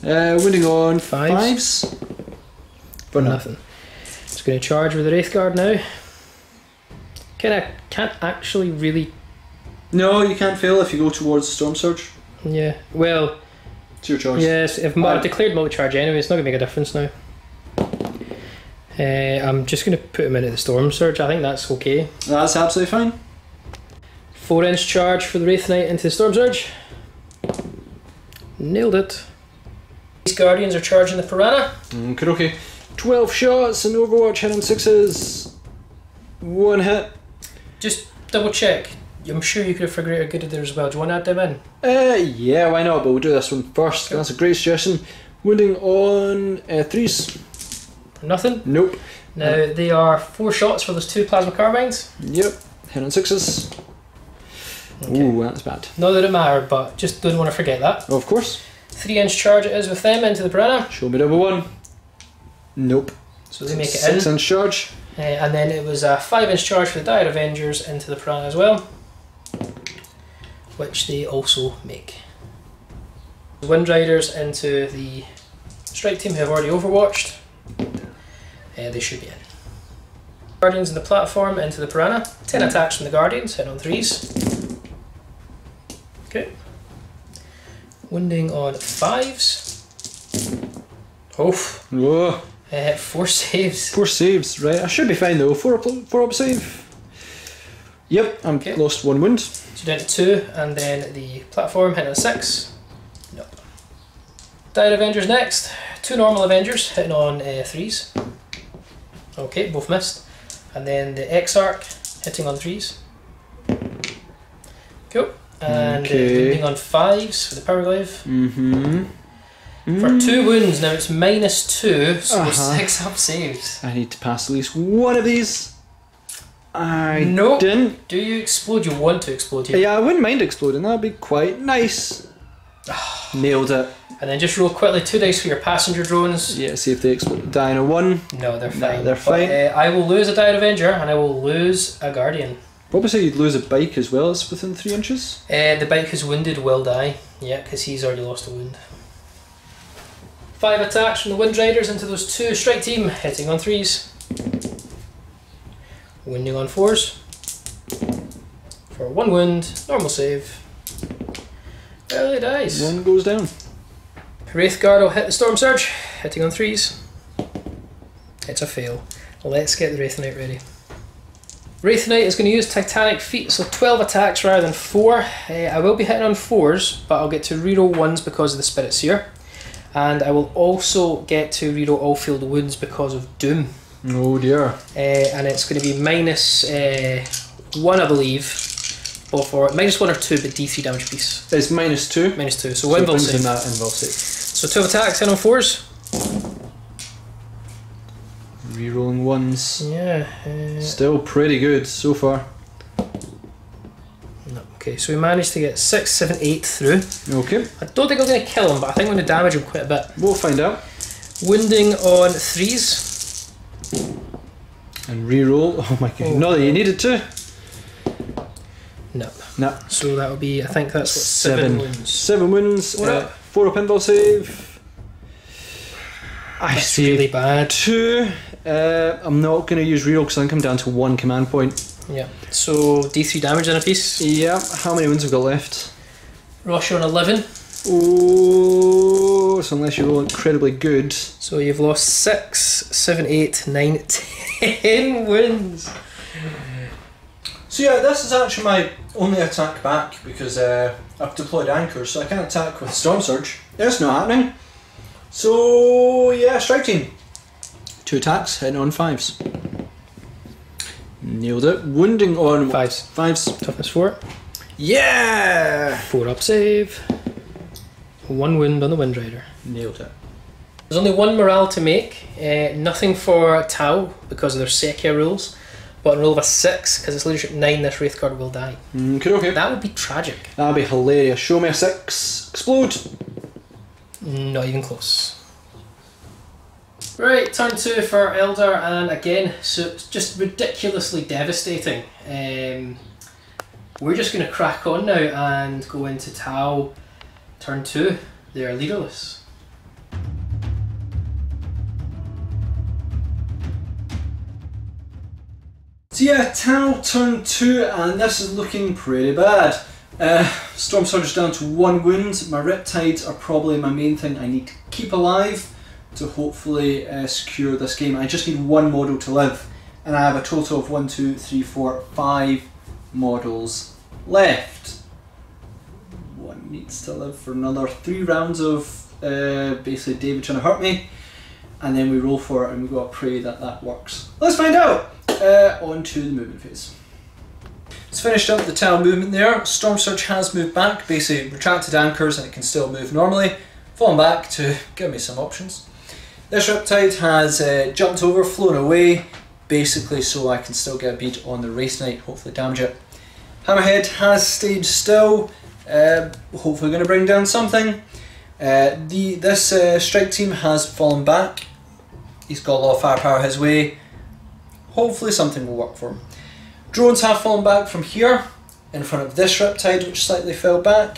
Wounding on 5s. For nothing. Just going to charge with the Wraithguard now. Can't actually really... No, you can't fail if you go towards the Storm Surge. Yeah, well... It's your choice. Yes, if I've declared multi-charge anyway, it's not going to make a difference now. I'm just going to put him into the Storm Surge, I think that's okay. That's absolutely fine. 4-inch charge for the Wraith Knight into the Storm Surge. Nailed it. These Guardians are charging the Piranha. Okay. 12 shots in Overwatch, hit on 6s. 1 hit. Just double check. I'm sure you could have figured out good there as well. Do you want to add them in? Yeah, why not? But we'll do this one first. Okay. That's a great suggestion. Wounding on 3s. Nothing? Nope. Now they are 4 shots for those 2 plasma carbines. Yep. Hit on 6s. Okay. Ooh, that's bad. Not that it mattered, but just don't want to forget that. Of course. 3-inch charge it is with them into the piranha. Show me double 1. Nope. So they make it 6-inch charge. And then it was a 5-inch charge for the Dire Avengers into the piranha as well, which they also make. Wind Riders into the strike team who have already overwatched. They should be in. Guardians in the platform into the piranha. 10 attacks from the Guardians, hit on 3s. Okay. Wounding on 5s. Oof. Whoa. 4 saves. 4 saves, right. I should be fine though. 4 up save. Yep, I'm lost 1 wound. So down to 2, and then the platform hitting on 6. Nope. Dire Avengers next. 2 normal Avengers hitting on 3s. Okay, both missed. And then the Autarch hitting on 3s. Cool. And wounding on 5s for the Power Glaive. For 2 wounds, now it's -2, so 6 up saves. I need to pass at least 1 of these. I nope. didn't. Do you explode? You want to explode here? Yeah, I wouldn't mind exploding, that'd be quite nice. Nailed it. And then just roll quickly 2 dice for your passenger drones. Yeah, see if they explode. Die in a 1. No, they're fine. Nah, they're fine. But, I will lose a Dire Avenger and I will lose a Guardian. Probably say you'd lose a bike as well as within 3 inches. The bike who's wounded will die. Yeah, because he's already lost a wound. 5 attacks from the Wind Riders into those 2 strike team, hitting on 3s. Wounding on 4s. For 1 wound, normal save. Early dies. 1 goes down. Wraithguard will hit the Storm Surge, hitting on 3s. It's a fail. Let's get the Wraith Knight ready. Wraith Knight is going to use Titanic Feet, so 12 attacks rather than 4. I will be hitting on 4s, but I'll get to reroll 1s because of the Spirit Seer. And I will also get to reroll all field wounds because of Doom. Oh dear. And it's going to be -1, I believe. Or for -1 or 2, but D3 damage piece. It's -2? -2, so 1 invul save. In that invul save. So 12 attacks, 10 on 4s. Rerolling 1s. Yeah. Still pretty good so far. No. Okay, so we managed to get 6, 7, 8 through. Okay. I don't think I'm going to kill him, but I think I'm going to damage him quite a bit. We'll find out. Wounding on 3s. And reroll. Oh my god. Not that you needed to. No. No. So that would be, I think that's what, 7 wounds. 7 wounds. 4 up invul save. That's really bad. 2. I'm not going to use reroll because I think I'm down to 1 command point. Yeah. So D3 damage in a piece. Yeah. How many wounds have we got left? Rosh on 11. Oh, so unless you roll incredibly good. So you've lost 6, 7, 8, 9, 10 wounds. So yeah, this is actually my only attack back because I've deployed anchors, so I can't attack with Storm Surge. It's not happening. So yeah, strike team. 2 attacks, hitting on 5s. Nailed it. Wounding on 5s. 5s. Toughness 4. Yeah! 4 up save. 1 wound on the Wind Rider. Nailed it. There's only 1 morale to make. Nothing for Tau because of their Sekia rules. But on roll of a 6, because it's leadership 9, this Wraithguard will die. Okay. That would be tragic. That would be hilarious. Show me a 6. Explode! Not even close. Right, turn 2 for Eldar, and again, so it's just ridiculously devastating. We're just going to crack on now and go into Tau. Turn 2, they are leaderless. So yeah, Tau turn 2, and this is looking pretty bad. Storm Surge is down to 1 wound. My Riptides are probably my main thing I need to keep alive to hopefully secure this game. I just need 1 model to live, and I have a total of 1, 2, 3, 4, 5 models left. 1 needs to live for another 3 rounds of basically David trying to hurt me, and then we roll for it and we've got to pray that that works. Let's find out! On to the movement phase. It's finished up the tile movement there. Storm Surge has moved back, basically retracted anchors and it can still move normally. Fallen back to give me some options. This Riptide has jumped over, flown away, basically so I can still get a beat on the Wraith Knight, hopefully damage it. Hammerhead has stayed still, hopefully going to bring down something. This strike team has fallen back. He's got a lot of firepower his way. Hopefully something will work for him. Drones have fallen back from here in front of this Riptide, which slightly fell back,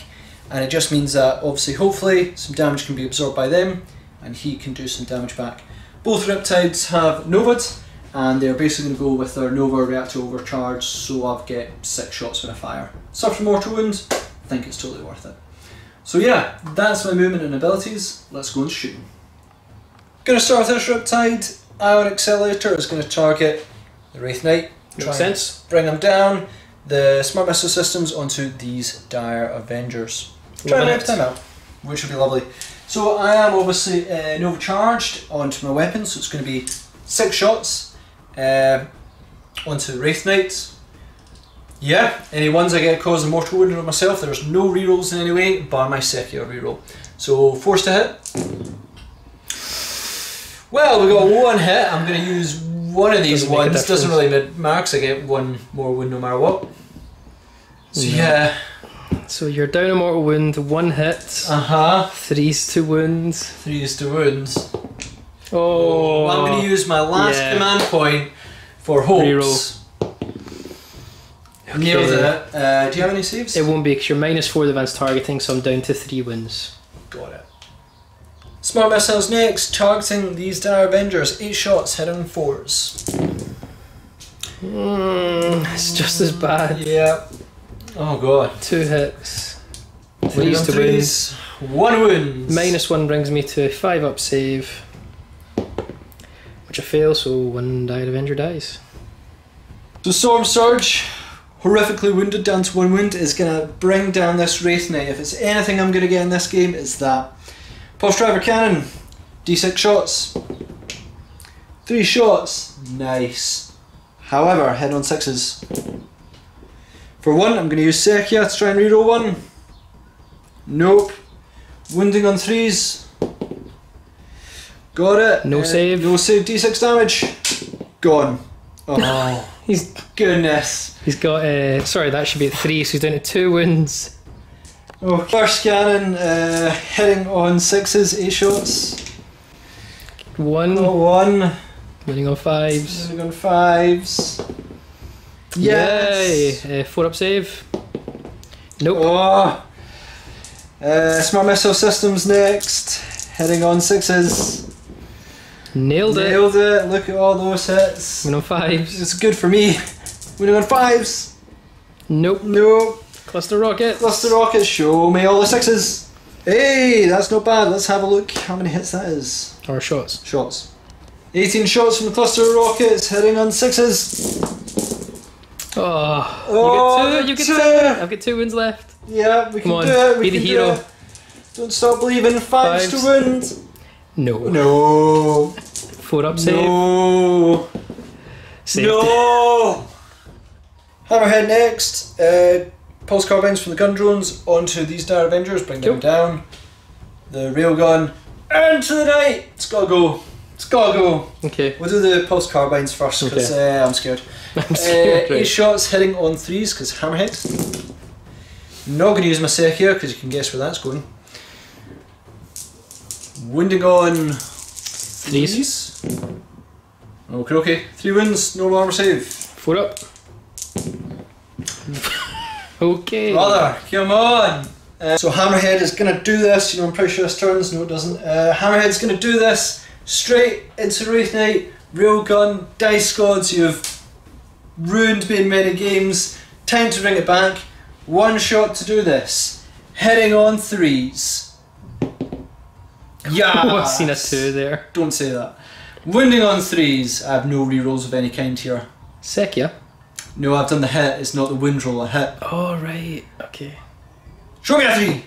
and it just means that obviously hopefully some damage can be absorbed by them and he can do some damage back. Both Riptides have Novad and they're basically going to go with their Nova reactor overcharge, so I'll get 6 shots when I fire. Suffer mortal wounds, I think it's totally worth it. So yeah, that's my movement and abilities. Let's go and shoot. Going to start with this Riptide. Ion Accelerator is going to target the Wraith Knight. Makes sense. Bring them down. The smart missile systems onto these dire Avengers. Try and every time out, which would be lovely. So I am obviously Nova charged onto my weapon, so it's going to be 6 shots onto the Wraith Knight. Yeah, any ones I get cause a mortal wound on myself, there's no rerolls in any way, bar my secular reroll. So force to hit. Well, we got 1 hit. I'm going to use one of these ones. Doesn't really matter, I get 1 more wound no matter what. So yeah. So you're down a mortal wound, 1 hit. 3s to wounds. 3s to wounds. Oh. Well, I'm going to use my last command point for hopes. Reroll. Okay. Nailed it. Do you have any saves? It won't be because you're -4 advanced targeting, so I'm down to 3 wounds. Got it. Smart missiles next, targeting these dire Avengers. 8 shots, hitting 4s. It's just as bad. Yeah. Oh god. 2 hits. 3s to wounds. 1 wound. -1 brings me to 5 up save, which I fail, so 1 dire Avenger dies. So Storm Surge, horrifically wounded down to 1 wound, is going to bring down this Wraith Knight. If it's anything I'm going to get in this game, it's that. Pulse Driver Cannon, D6 shots. 3 shots, nice. However, head on 6s. For 1, I'm going to use Sekia to try and reroll 1. Nope. Wounding on 3s. Got it. No save. No save, D6 damage. Gone. Oh, He's goodness. He's got, sorry, that should be at 3, so he's down to 2 wounds. Oh, first cannon, hitting on 6s, 8 shots. 1. Oh, 1. Winning on 5s. Winning on 5s. Yes. Yay! 4 up save. Nope. Oh. Smart missile systems next. Hitting on 6s. Nailed it. Nailed it. Look at all those hits. Winning on 5s. It's good for me. Winning on 5s. Nope. Nope. Cluster rockets. Cluster rockets. Show me all the 6s. Hey, that's not bad. Let's have a look how many hits that is. Or shots. Shots. 18 shots from the cluster rockets, hitting on 6s. Oh, you get 2. I've got 2 wins left. Yeah, we Come can on, do it. We be can the do hero. it. Don't stop believing. 5s to wound. No. No. 4 up save. No. Saved. No. Hammerhead next. Pulse carbines from the gun drones onto these dire Avengers. Bring them down. The railgun into the night. It's gotta go. It's gotta go. Okay. We'll do the pulse carbines first because I'm scared. I'm scared. 8 shots hitting on 3s because Hammerhead. Not going to use my sec here because you can guess where that's going. Wounding on 3s. Okay. 3 wins, no armor save. 4 up. Okay. Brother, come on. So Hammerhead is going to do this. You know, I'm pretty sure this turns. No, it doesn't. Hammerhead's going to do this straight into Wraith Knight. Railgun, dice gods. You've ruined me in many games. Time to bring it back. 1 shot to do this. Hitting on 3s. Yeah. I've seen a 2 there. Don't say that. Wounding on 3s. I have no rerolls of any kind here. Sekia. No, I've done the hit. It's not the wound roll. A hit. Oh right. Okay. Show me a 3.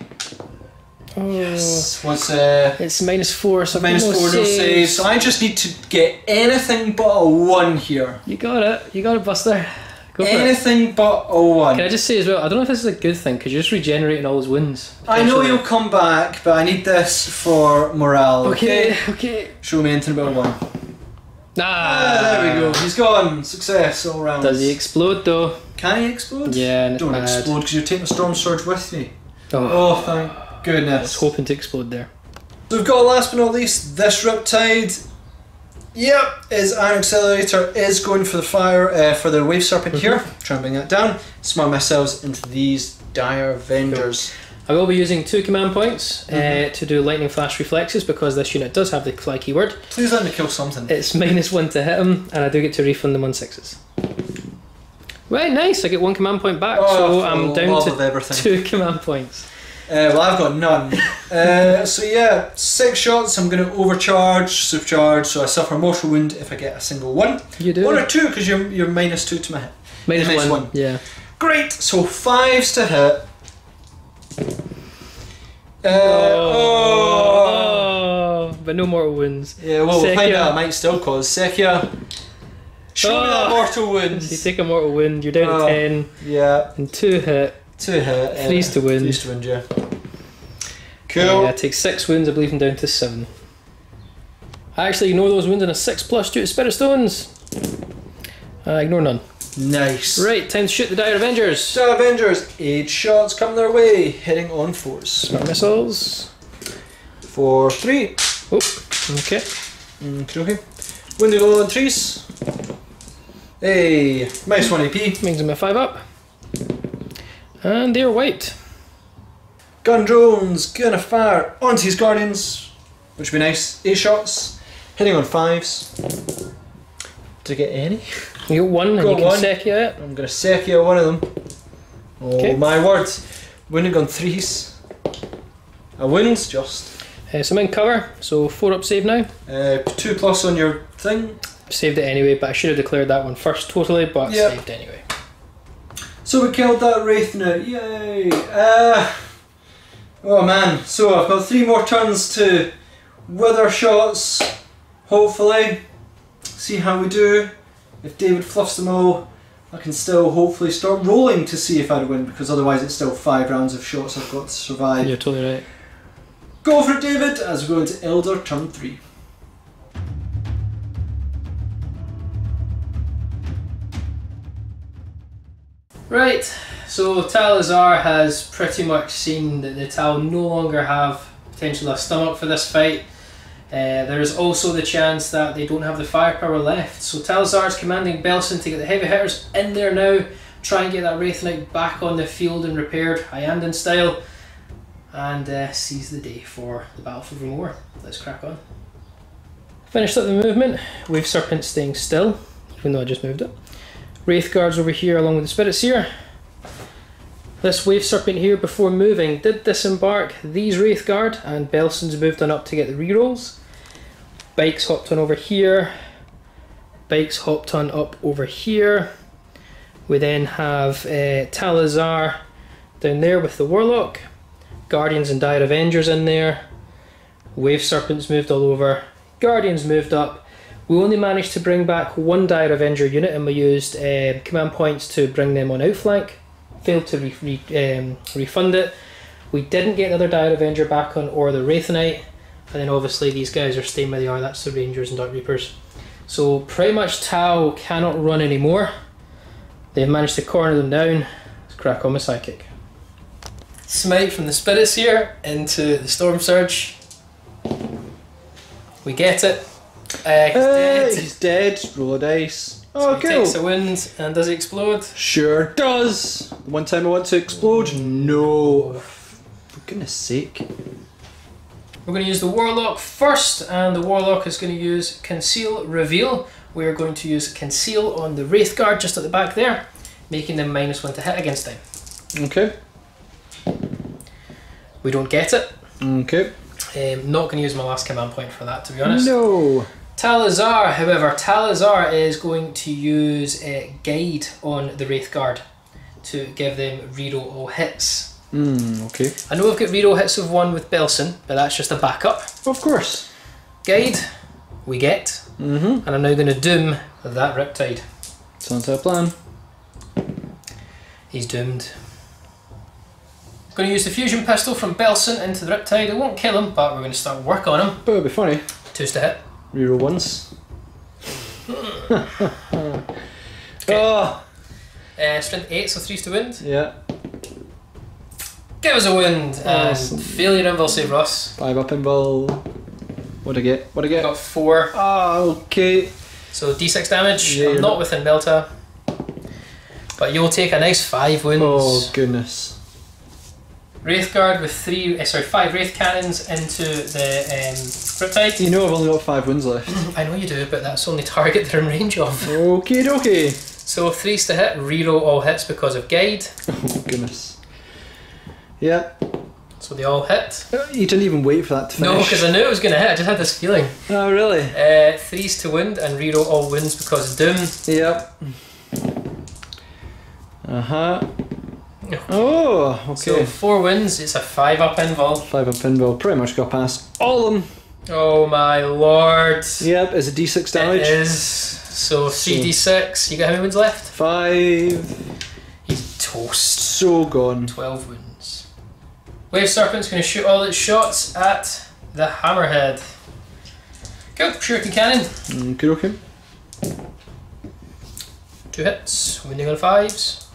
Yes. What's It's -4, so minus no 4, no save. So I just need to get anything but a 1 here. You got it. You got it, Buster. Go for it. Anything but a 1. Can I just say as well, I don't know if this is a good thing because you're just regenerating all his wounds. I know you'll come back, but I need this for morale. Okay, okay. Show me anything but a 1. There we go. He's gone. Success all round. Does he explode though? Can he explode? Yeah, and it's Don't bad. explode because you're taking a storm surge with me. Oh, Oh, thank I was goodness. hoping to explode there. So we've got last but not least this Riptide. Yep, his Iron Accelerator is going for the fire for the Wave Serpent here. Try and bring that down. Smart missiles into these Dire Avengers. I will be using 2 command points to do lightning flash reflexes because this unit does have the fly keyword. Please let me kill something. It's -1 to hit him, and I do get to refund them on 6s. Right, nice. I get 1 command point back, so I'm down to 2 command points. Well, I've got none. So yeah, 6 shots. I'm going to overcharge, supercharge, so I suffer mortal wound if I get a single 1. You do. 1 or 2 because you're -2 to my hit. -1. Yeah. Great. So 5s to hit. But no mortal wounds. Yeah, well, we'll find out. I might still cause Sekia. Show me that mortal wounds. So you take a mortal wound, you're down to 10. Yeah. And 2 hit. 2 hit. 3s to wound. 3s to wound, yeah. Cool. I take 6 wounds, I believe I'm down to 7. I actually ignore those wounds on a 6+ due to Spirit Stones. I ignore none. Nice. Right, time to shoot the Dire Avengers. So Avengers, 8 shots come their way, hitting on 4s. Smart missiles. For 3. Oh, okay. Okay. Wounded all on 3s. Hey, -1 AP. Brings him a 5 up. And they're wiped. Gun drones, gonna fire onto his guardians, which would be nice. 8 shots, hitting on 5s. Did I get any? You got 1 and Got you can 1. Sekia it. I'm gonna Sekia one of them. Oh Okay. my word. Wounding on 3s. A wound, just. So I'm in cover, so 4 up save now. 2+ on your thing. Saved it anyway, but I should have declared that one first totally, but Yep. saved anyway. So we killed that Wraith now, yay! Oh man, so I've got 3 more turns to wither shots, hopefully. See how we do. If David fluffs them all, I can still hopefully start rolling to see if I'd win, because otherwise it's still 5 rounds of shots I've got to survive. You're totally right. Go for it, David, as we go into Eldar turn 3. Right, so Talsaar has pretty much seen that the Tal no longer have potentially a stomach for this fight. There is also the chance that they don't have the firepower left. So Talsaar is commanding Belsen to get the heavy hitters in there now, try and get that Wraith Knight back on the field and repaired, Hyandan style, and seize the day for the Battle for Vra'mor. Let's crack on. Finished up the movement, Wave Serpent staying still, even though I just moved it. Wraith Guards over here along with the Spirit Seer. This Wave Serpent here before moving did disembark these Wraith Guard, and Belsen's moved on up to get the rerolls. Bikes hopped on over here. Bikes hopped on up over here. We then have Talsaar down there with the Warlock. Guardians and Dire Avengers in there. Wave Serpents moved all over. Guardians moved up. We only managed to bring back 1 Dire Avenger unit, and we used command points to bring them on outflank. Failed to refund it. We didn't get the other Dire Avenger back on or the Wraith Knight, and then obviously these guys are staying where they are. That's the Rangers and Dark Reapers. So pretty much Tau cannot run anymore. They've managed to corner them down. Let's crack on with Psychic. Smite from the Spirits here into the Storm Surge. We get it. He's dead. He's dead. Roll a dice. So Oh, he cool. takes a wound, and does he explode? Sure does. The one time I want to explode, no. For goodness sake. We're going to use the Warlock first, and the Warlock is going to use Conceal Reveal. We're going to use Conceal on the Wraith Guard just at the back there, making them -1 to hit against them. Okay. We don't get it. Okay. Not going to use my last command point for that, to be honest. No. Talsaar, however, Talsaar is going to use Guide on the Wraith Guard to give them reroll all hits. Okay. I know I've got reroll hits of 1 with Belsen, but that's just a backup. Of course. Guide, we get. And I'm now going to doom that Riptide. Sounds like a plan. He's doomed. Going to use the fusion pistol from Belsen into the Riptide. It won't kill him, but we're going to start work on him. But it'll be funny. 2s to hit. Reroll once. Okay. Oh! Strength 8, so 3s to wound. Yeah. Give us a wound, Awesome. and failure in will save Ross. 5 up in will. What'd I get? What'd I get? Got 4. Ah, okay. So d6 damage. Yeah, I'm you're not not- within Melta. But you'll take a nice 5 wounds. Oh, goodness. Wraithguard with 5 Wraith Cannons into the Riptide. You know I've only got 5 wounds left. I know you do, but that's only target they're in range of. Okay, dokie. So 3s to hit, reroll all hits because of guide. Oh, goodness. Yeah. So they all hit. You didn't even wait for that to finish. No, because I knew it was going to hit, I just had this feeling. Oh, really? 3s to wound and reroll all wounds because of doom. Yep. Oh, okay. So 4 wins, it's a 5 up invul. 5 up pinball, pretty much got past all of them. Oh my lord. Yep, is it d6 damage? It is. So 3d6, you got how many wins left? 5. He's toast. So gone. 12 wounds. Wave Serpent's going to shoot all its shots at the Hammerhead. Cool, shuriken cannon. Okay, okay. 2 hits, wounding on 5s.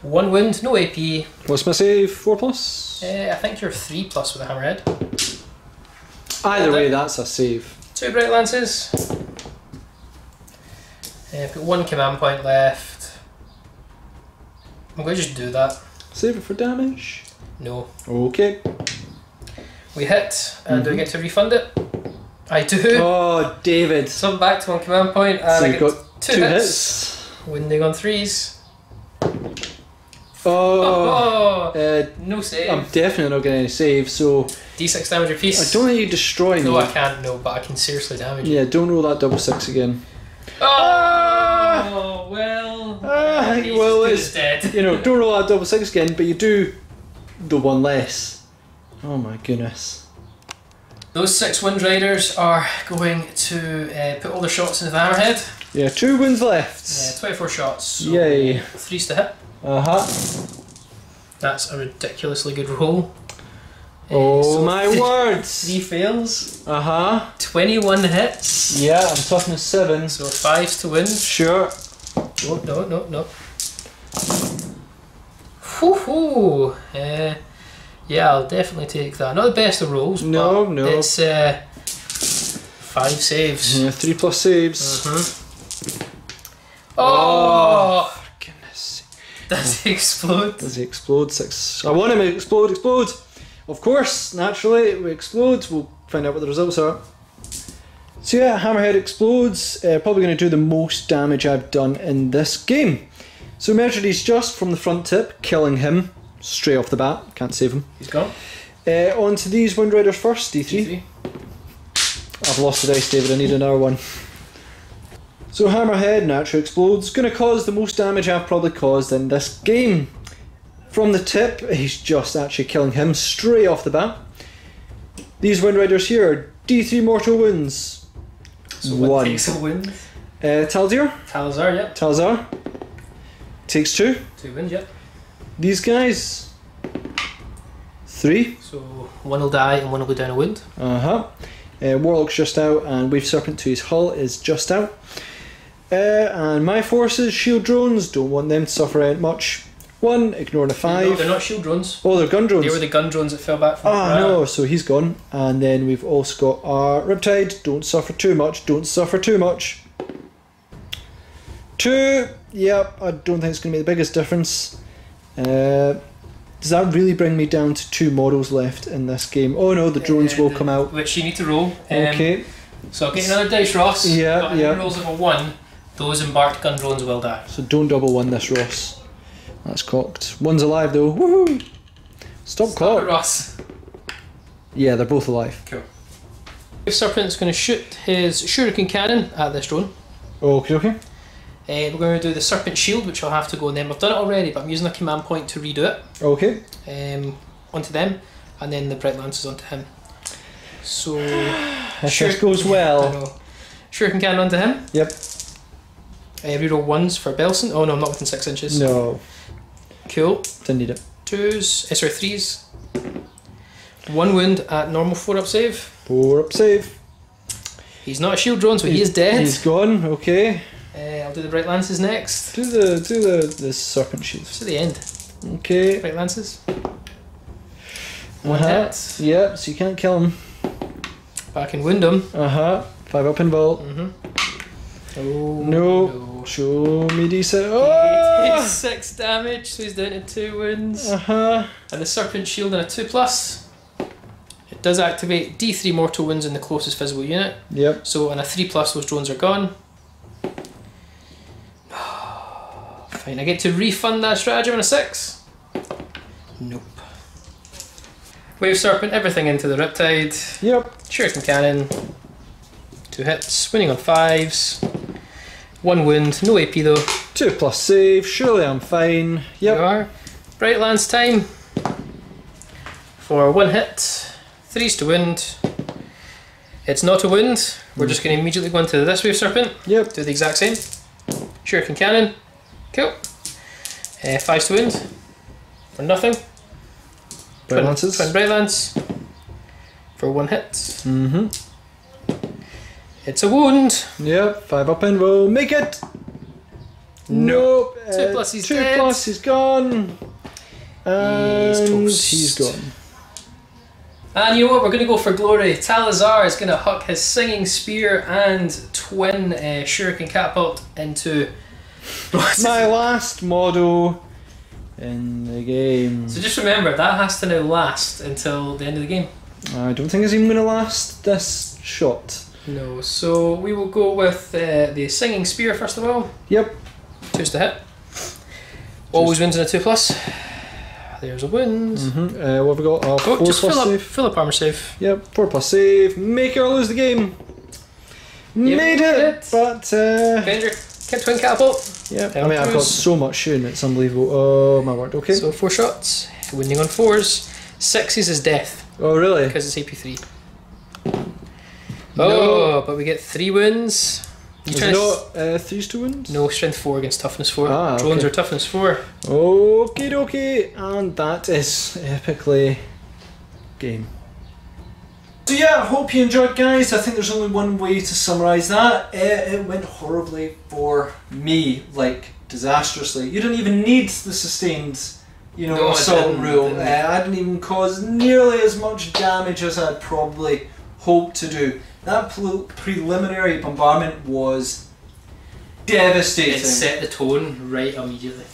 1 wound, no AP. What's my save? 4 plus? I think you're 3 plus with the Hammerhead. Either way, that's a save. 2 Bright Lances. I've got 1 command point left. I'm going to just do that. Save it for damage. No. Okay. We hit, and do we get to refund it? I do. Oh, David. So I'm back to 1 command point, and So I you've get got 2 2 hits. hits. Wounding on 3s. Oh. No save. I'm definitely not getting any save, so D6 damage a piece. I don't think you destroy me. No, I can't, no, but I can seriously damage you. Yeah, don't roll that double 6 again. Oh, well. He's well, as it's good as dead. You know, don't roll that double 6 again, but you do the 1 less. Oh my goodness. Those 6 Wind Riders are going to put all their shots into the Hammerhead. Yeah, 2 wounds left. Yeah, 24 shots. So Yay. 3s to hit. That's a ridiculously good roll. Oh So my words. 3 fails. 21 hits. Yeah, I'm toughness 7. So 5s to win. Sure. No. Hoo-hoo. Yeah, I'll definitely take that. Not the best of rolls, No, but no. it's 5 saves. Yeah, 3 plus saves. Oh! For goodness sake. Does he explode? Does he explode? 6. I want him to explode. Of course, naturally, we explode. We'll find out what the results are. So yeah, Hammerhead explodes. Probably going to do the most damage I've done in this game. So measured he's just from the front tip, killing him straight off the bat. Can't save him. He's gone. On to these Wind Riders first, D3. I've lost the dice, David, I need another one. So Hammerhead naturally explodes, going to cause the most damage I've probably caused in this game. From the tip, he's just actually killing him straight off the bat. These Wind Riders here, D3 mortal wounds. So 1. what takes a win? Talsaar. Talsaar, yep. Talsaar. Takes 2. 2 wins, yep. These guys. 3. So 1 will die and 1 will go down a wound. Warlock's just out, and Wave Serpent to his hull is just out. And my forces, shield drones, don't want them to suffer out much. 1, ignoring a 5. No, they're not shield drones. Oh, they're gun drones. They were the gun drones that fell back from Ah, no, so he's gone. And then we've also got our Riptide. Don't suffer too much. Don't suffer too much. 2. Yep, I don't think it's going to make the biggest difference. Does that really bring me down to 2 models left in this game? Oh no, the drones will come out. Which you need to roll. Okay. So I'll get another dice, Ross. Yeah, but yeah. if he rolls of a 1, those embarked gun drones will die. So don't double 1 this, Ross. That's cocked. 1's alive though. Woohoo! Stop Stop cock. it, Ross. Yeah, they're both alive. Cool. Wave Serpent's going to shoot his shuriken cannon at this drone. Okay, okay. We're going to do the Serpent Shield, which I'll have to go on them. I've done it already, but I'm using a command point to redo it. Okay. Onto them, and then the Bright Lances onto him. So if this goes well. Shuriken Cannon onto him. Yep. Reroll 1s for Belsen. Oh no, I'm not within 6 inches. No. Cool. Didn't need it. 3s. 1 wound at normal 4-up save. 4-up save. He's not a shield drone, so he is dead. He's gone. Okay. I'll do the Bright Lances next. Do the Serpent Shield. To the end. Okay. Bright Lances. 1 hit. Yeah, so you can't kill him. Back and wound him. 5-up in vault. Oh no. Show me decent. Oh! 6 damage, so he's down to 2 wounds. And the Serpent Shield and a 2+. It does activate D3 mortal wounds in the closest physical unit. Yep. So on a 3+, those drones are gone. Fine, I get to refund that strategy on a 6. Nope. Wave Serpent, everything into the Riptide. Yep. Shuriken Cannon. 2 hits, winning on 5s. 1 wound, no AP though. 2+ save, surely I'm fine. Yep. You are. Bright Lance time. For 1 hit, 3s to wound. It's not a wound. We're just going to immediately go into this Wave Serpent. Yep. Do the exact same. Shuriken Cannon. Cool. 5s to wound. For nothing. Bright Lances. Twin Bright Lance. For 1 hit. It's a wound. Yep. 5-up in roll. Make it. Nope. 2+, he's 2+, dead. he's gone. And toast. he's gone. And you know what, we're going to go for glory. Talsaar is going to huck his Singing Spear and twin Shuriken Catapult into... My last model in the game. So just remember, that has to now last until the end of the game. I don't think it's even going to last this shot. No, so we will go with the Singing Spear first of all. Yep. 2s to hit. Always wins in a 2+. There's a wound. What have we got? 4+ just save. fill up armor save. Yep, 4+ save. Make it or lose the game. Made it, but Avenger, twin catapult. Yep. I mean, I've got so much shooting, it's unbelievable. Oh my word. Okay. So 4 shots, winning on 4s. 6s is death. Oh really? Because it's AP3. Oh, but we get 3 wounds. Is it not 3s to wounds? No, strength 4 against toughness 4. Ah, Drones okay. are toughness 4. Okie dokie, and that is epically game. So yeah, I hope you enjoyed, guys. I think there's only one way to summarise that. It went horribly for me, like disastrously. You didn't even need the sustained, assault rule. I didn't even cause nearly as much damage as I'd probably hoped to do. That preliminary bombardment was devastating. It set the tone right immediately.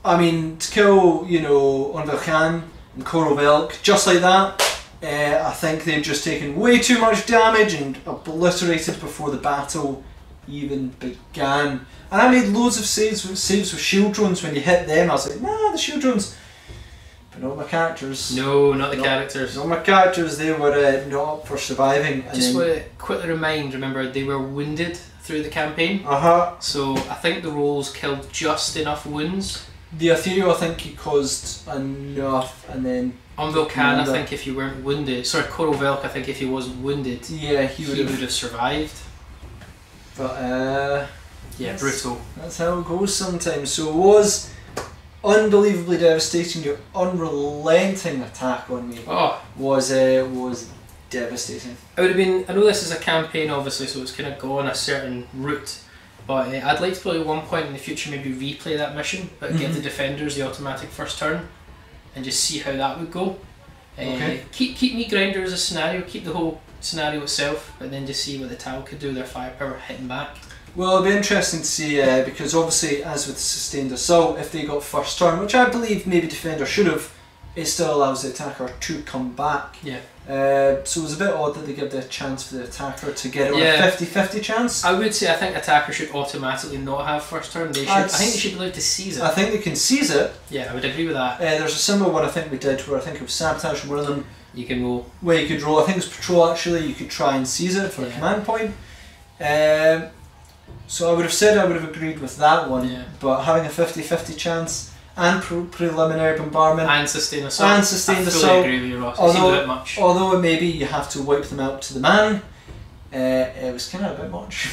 I mean, to kill, on Velk'Han and Kor'O just like that, I think they've just taken way too much damage and obliterated before the battle even began. And I made loads of saves with shield drones. When you hit them, I was like, nah, the shield drones. But not my characters. No, not the characters. Not my characters, they were not up for surviving. Just want to quickly remember, they were wounded through the campaign. So I think the rolls killed just enough wounds. The Ethereal, I think he caused enough, and then... On Velk'Han, I think if you weren't wounded... Sorry, Kor'O, I think if he wasn't wounded, yeah, he would have survived. But, yeah, brutal. That's how it goes sometimes. So it was unbelievably devastating. Your unrelenting attack on me was devastating. It would have been... I know this is a campaign, obviously, so it's kind of gone a certain route. But I'd like to probably at one point in the future maybe replay that mission, but give the defenders the automatic first turn, and just see how that would go. Okay. Keep me grinder as a scenario, keep the whole scenario itself, but then just see what the Tal could do with their firepower hitting back. Well, it'll be interesting to see, because obviously, as with sustained assault, if they got first turn, which I believe maybe defender should have, it still allows the attacker to come back. Yeah. So it was a bit odd that they give the chance for the attacker to get it on a 50-50 chance. I would say I think attacker should automatically not have first turn. They should. I think they should be allowed to seize it. I think they can seize it. Yeah, I would agree with that. There's a similar one I think we did where I think it was Sabotage, one of them. You can roll. Where you could roll, I think it was Patrol actually, you could try and seize it for a command point. So I would have said I would have agreed with that one, Yeah. but having a 50-50 chance and preliminary bombardment And sustained assault. and sustained I fully assault. agree with you, Ross. It seemed a bit much. Although maybe you have to wipe them out to the man, it was kind of a bit much.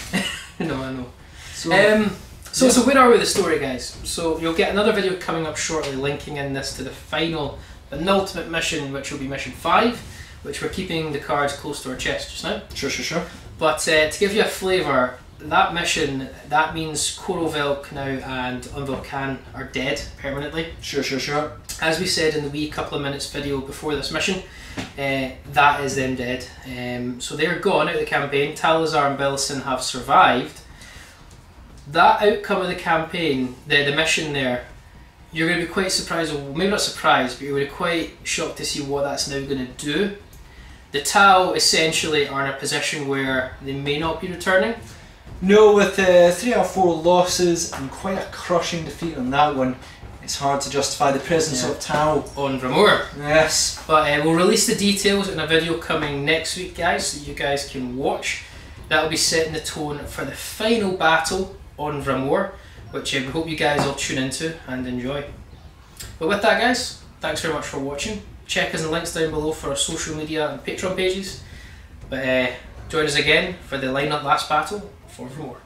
No, I know. So, So where are we with the story, guys? So you'll get another video coming up shortly linking in this to the final, the ultimate mission, which will be mission 5, which we're keeping the cards close to our chest just now. Sure. But to give you a flavour, that mission, that means Kor'O, Velk'Han and Velk'Han are dead permanently. Sure. As we said in the wee couple of minutes video before this mission, that is them dead. So they're gone out of the campaign. Talsaar and Belsen have survived. That outcome of the campaign, the mission there, you're going to be quite surprised, or maybe not surprised, but you're going to be quite shocked to see what that's now going to do. The Tau essentially are in a position where they may not be returning. No, with 3 or 4 losses and quite a crushing defeat on that one, it's hard to justify the presence of Tau on Vra'mor. Yes. But we'll release the details in a video coming next week, guys, so you guys can watch. That'll be setting the tone for the final battle on Vra'mor, which we hope you guys all tune into and enjoy. But with that, guys, thanks very much for watching. Check us in the links down below for our social media and Patreon pages. But join us again for the lineup last battle for Vra'mor.